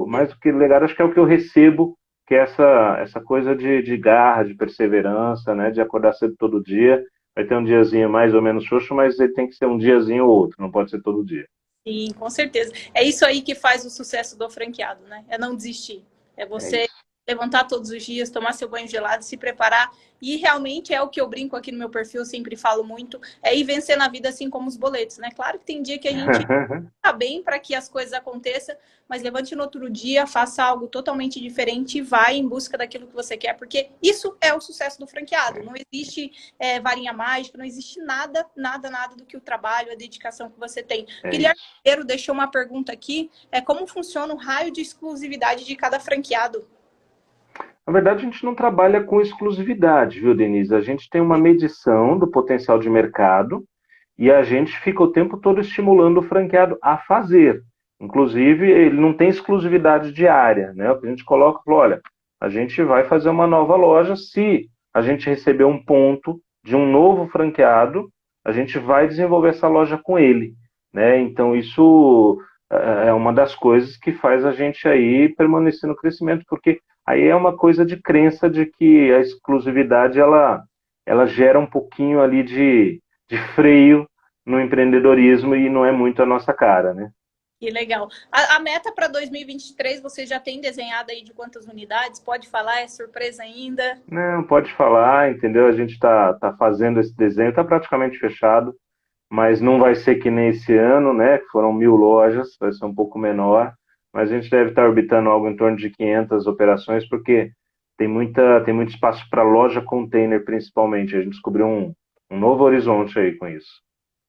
mais do que legado, acho que é o que eu recebo, que é essa coisa de garra, de perseverança, né, de acordar cedo todo dia. Vai ter um diazinho mais ou menos xoxo, mas ele tem que ser um diazinho ou outro, não pode ser todo dia. Sim, com certeza. É isso aí que faz o sucesso do franqueado, né? É não desistir. É É você isso. levantar todos os dias, tomar seu banho gelado, se preparar. E realmente é o que eu brinco aqui no meu perfil, sempre falo muito, é ir vencer na vida assim como os boletos, né? Claro que tem dia que a gente tá bem para que as coisas aconteçam, mas levante no outro dia, faça algo totalmente diferente e vai em busca daquilo que você quer, porque isso é o sucesso do franqueado. Não existe varinha mágica, não existe nada, nada, nada do que o trabalho, a dedicação que você tem. É Guilherme isso. Ribeiro deixou uma pergunta aqui, como funciona o raio de exclusividade de cada franqueado? Na verdade, a gente não trabalha com exclusividade, viu, Denise? A gente tem uma medição do potencial de mercado e a gente fica o tempo todo estimulando o franqueado a fazer. Inclusive, ele não tem exclusividade de área, né? O que a gente coloca, fala, olha, a gente vai fazer uma nova loja se a gente receber um ponto de um novo franqueado, a gente vai desenvolver essa loja com ele, né? Então, isso é uma das coisas que faz a gente aí permanecer no crescimento, porque aí é uma coisa de crença de que a exclusividade ela gera um pouquinho ali de freio no empreendedorismo e não é muito a nossa cara, né? Que legal. A meta para 2023 você já tem desenhado aí de quantas unidades? Pode falar, é surpresa ainda? Não, pode falar, entendeu? A gente tá fazendo esse desenho, está praticamente fechado, mas não vai ser que nem esse ano, né? Que foram 1.000 lojas, vai ser um pouco menor, mas a gente deve estar orbitando algo em torno de 500 operações, porque tem muito espaço para loja container, principalmente. A gente descobriu um novo horizonte aí com isso.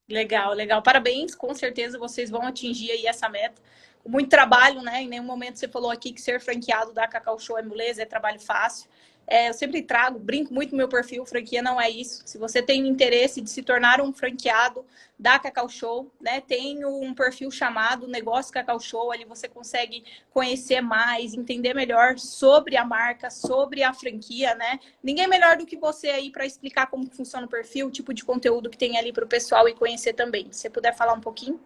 Legal, legal. Parabéns, com certeza vocês vão atingir aí essa meta. Com muito trabalho, né? Em nenhum momento você falou aqui que ser franqueado da Cacau Show é moleza, é trabalho fácil. Eu sempre trago, brinco muito no meu perfil, franquia não é isso. Se você tem interesse de se tornar um franqueado da Cacau Show, né? Tem um perfil chamado Negócio Cacau Show, ali você consegue conhecer mais, entender melhor sobre a marca, sobre a franquia, né? Ninguém melhor do que você aí para explicar como funciona o perfil, o tipo de conteúdo que tem ali para o pessoal e conhecer também. Se você puder falar um pouquinho.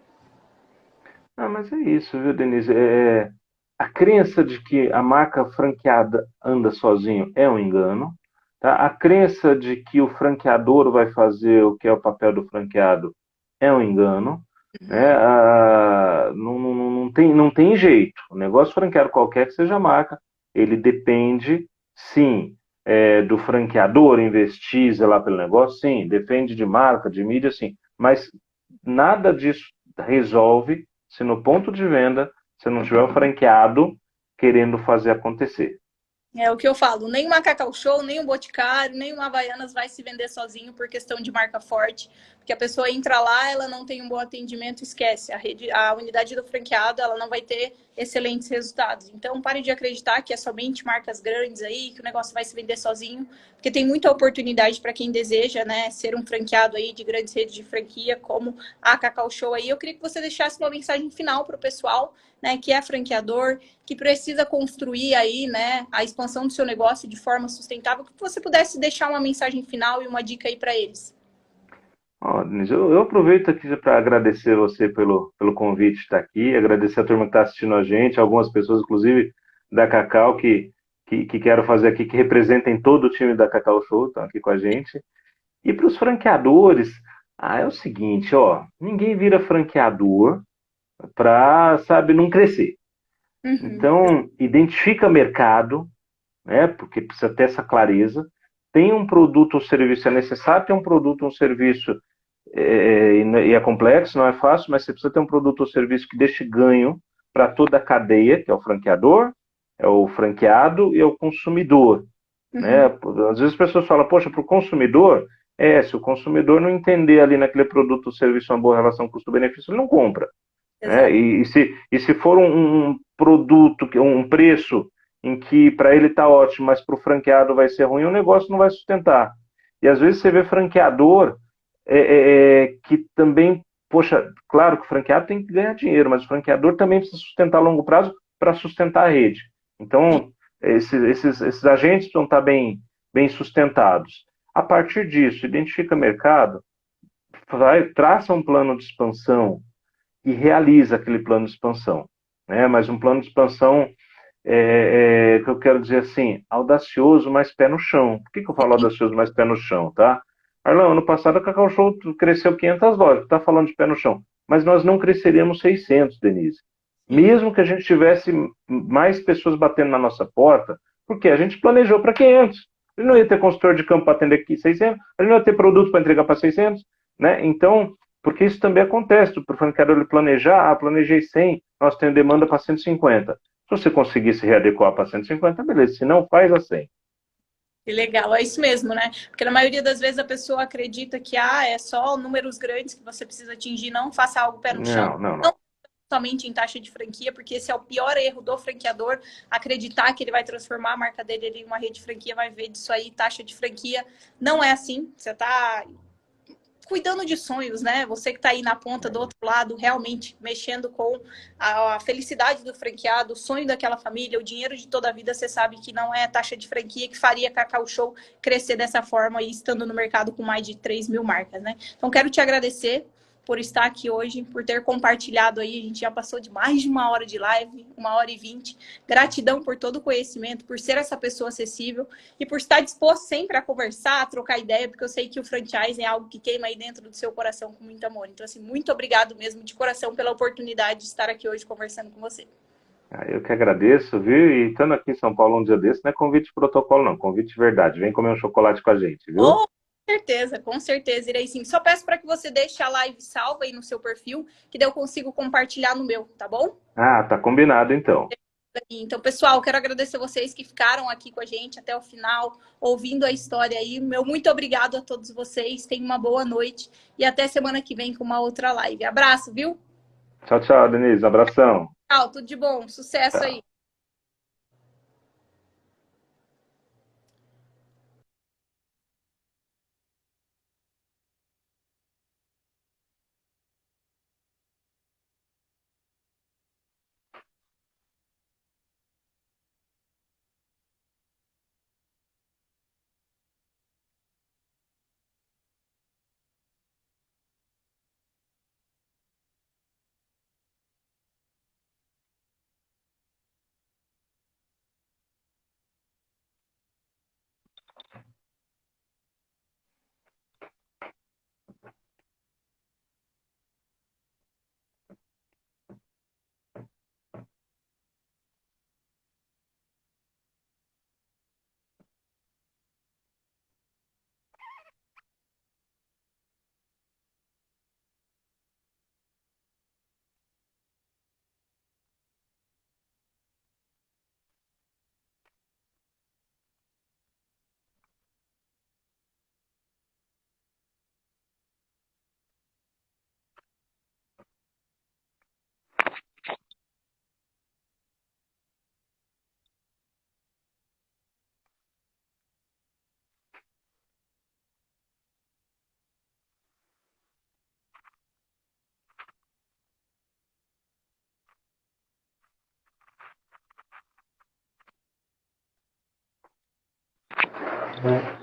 Ah, mas é isso, viu, Denise? A crença de que a marca franqueada anda sozinho é um engano, tá? A crença de que o franqueador vai fazer o que é o papel do franqueado é um engano, né? Uhum. Não tem jeito. O negócio franqueado, qualquer que seja a marca, ele depende, sim, do franqueador investir, zelar pelo negócio, sim, depende de marca, de mídia, sim, mas nada disso resolve se no ponto de venda você não tiver o franqueado querendo fazer acontecer. É o que eu falo, nem uma Cacau Show, nem um Boticário, nem uma Havaianas vai se vender sozinho por questão de marca forte, porque a pessoa entra lá, ela não tem um bom atendimento, esquece, a unidade do franqueado, ela não vai ter excelentes resultados. Então, pare de acreditar que é somente marcas grandes aí, que o negócio vai se vender sozinho, porque tem muita oportunidade para quem deseja, né, ser um franqueado aí de grandes redes de franquia, como a Cacau Show aí. Eu queria que você deixasse uma mensagem final para o pessoal, né, que é franqueador, que precisa construir aí, né, a expansão do seu negócio de forma sustentável, que você pudesse deixar uma mensagem final e uma dica aí para eles. Ó, Denise, eu aproveito aqui para agradecer você pelo convite de estar aqui, agradecer a turma que está assistindo a gente, algumas pessoas, inclusive da Cacau, que quero fazer aqui, que representem todo o time da Cacau Show, estão aqui com a gente. E para os franqueadores, é o seguinte, ó, ninguém vira franqueador para, sabe, não crescer. Uhum. Então, identifica mercado, né? Porque precisa ter essa clareza. Tem um produto ou serviço, é necessário ter um produto ou um serviço, e é complexo, não é fácil, mas você precisa ter um produto ou serviço que deixe ganho para toda a cadeia, que é o franqueador, é o franqueado e é o consumidor. Né? Uhum. Às vezes as pessoas falam, poxa, para o consumidor, se o consumidor não entender ali naquele produto ou serviço uma boa relação custo-benefício, ele não compra. Né? Exato. E se for um produto, um preço em que para ele está ótimo, mas para o franqueado vai ser ruim, o negócio não vai sustentar. E às vezes você vê franqueador que também, poxa, claro que o franqueado tem que ganhar dinheiro, mas o franqueador também precisa sustentar a longo prazo para sustentar a rede. Então, esses agentes precisam estar bem sustentados. A partir disso, identifica mercado, traça um plano de expansão, e realiza aquele plano de expansão. Né? Mas um plano de expansão que eu quero dizer assim, audacioso, mas pé no chão. Por que eu falo audacioso, mas pé no chão, tá? Arlão, ano passado a Cacau Show cresceu 500 lojas, está falando de pé no chão. Mas nós não cresceríamos 600, Denise. Sim. Mesmo que a gente tivesse mais pessoas batendo na nossa porta, porque a gente planejou para 500. Ele não ia ter consultor de campo para atender aqui 600, ele não ia ter produto para entregar para 600, né? Então, porque isso também acontece, para o franqueador ele planejar, planejei 100, nós temos demanda para 150. Se você conseguir se readequar para 150, beleza, se não, faz a 100. Que legal, é isso mesmo, né? Porque na maioria das vezes a pessoa acredita que é só números grandes que você precisa atingir, não faça algo pé no chão. Não, não, Não não. somente em taxa de franquia, porque esse é o pior erro do franqueador, acreditar que ele vai transformar a marca dele em uma rede de franquia, vai ver disso aí, taxa de franquia não é assim, você está cuidando de sonhos, né? Você que está aí na ponta do outro lado, realmente mexendo com a felicidade do franqueado, o sonho daquela família, o dinheiro de toda a vida, você sabe que não é a taxa de franquia que faria Cacau Show crescer dessa forma e estando no mercado com mais de 3 mil marcas, né? Então, quero te agradecer por estar aqui hoje, por ter compartilhado aí. A gente já passou de mais de 1 hora de live, 1h20. Gratidão por todo o conhecimento, por ser essa pessoa acessível e por estar disposto sempre a conversar, a trocar ideia, porque eu sei que o franchising é algo que queima aí dentro do seu coração com muito amor. Então, assim, muito obrigado mesmo de coração pela oportunidade de estar aqui hoje conversando com você. Eu que agradeço, viu? E estando aqui em São Paulo um dia desse, não é convite protocolo, não, convite de verdade. Vem comer um chocolate com a gente, viu? Oh, com certeza, irei sim. Só peço para que você deixe a live salva aí no seu perfil, que daí eu consigo compartilhar no meu, tá bom? Ah, tá combinado então. Então, pessoal, quero agradecer vocês que ficaram aqui com a gente até o final, ouvindo a história aí. Meu muito obrigado a todos vocês. Tenham uma boa noite e até semana que vem com uma outra live. Abraço, viu? Tchau, tchau, Denise. Abração. Tchau, tudo de bom. Sucesso Tchau. aí. É.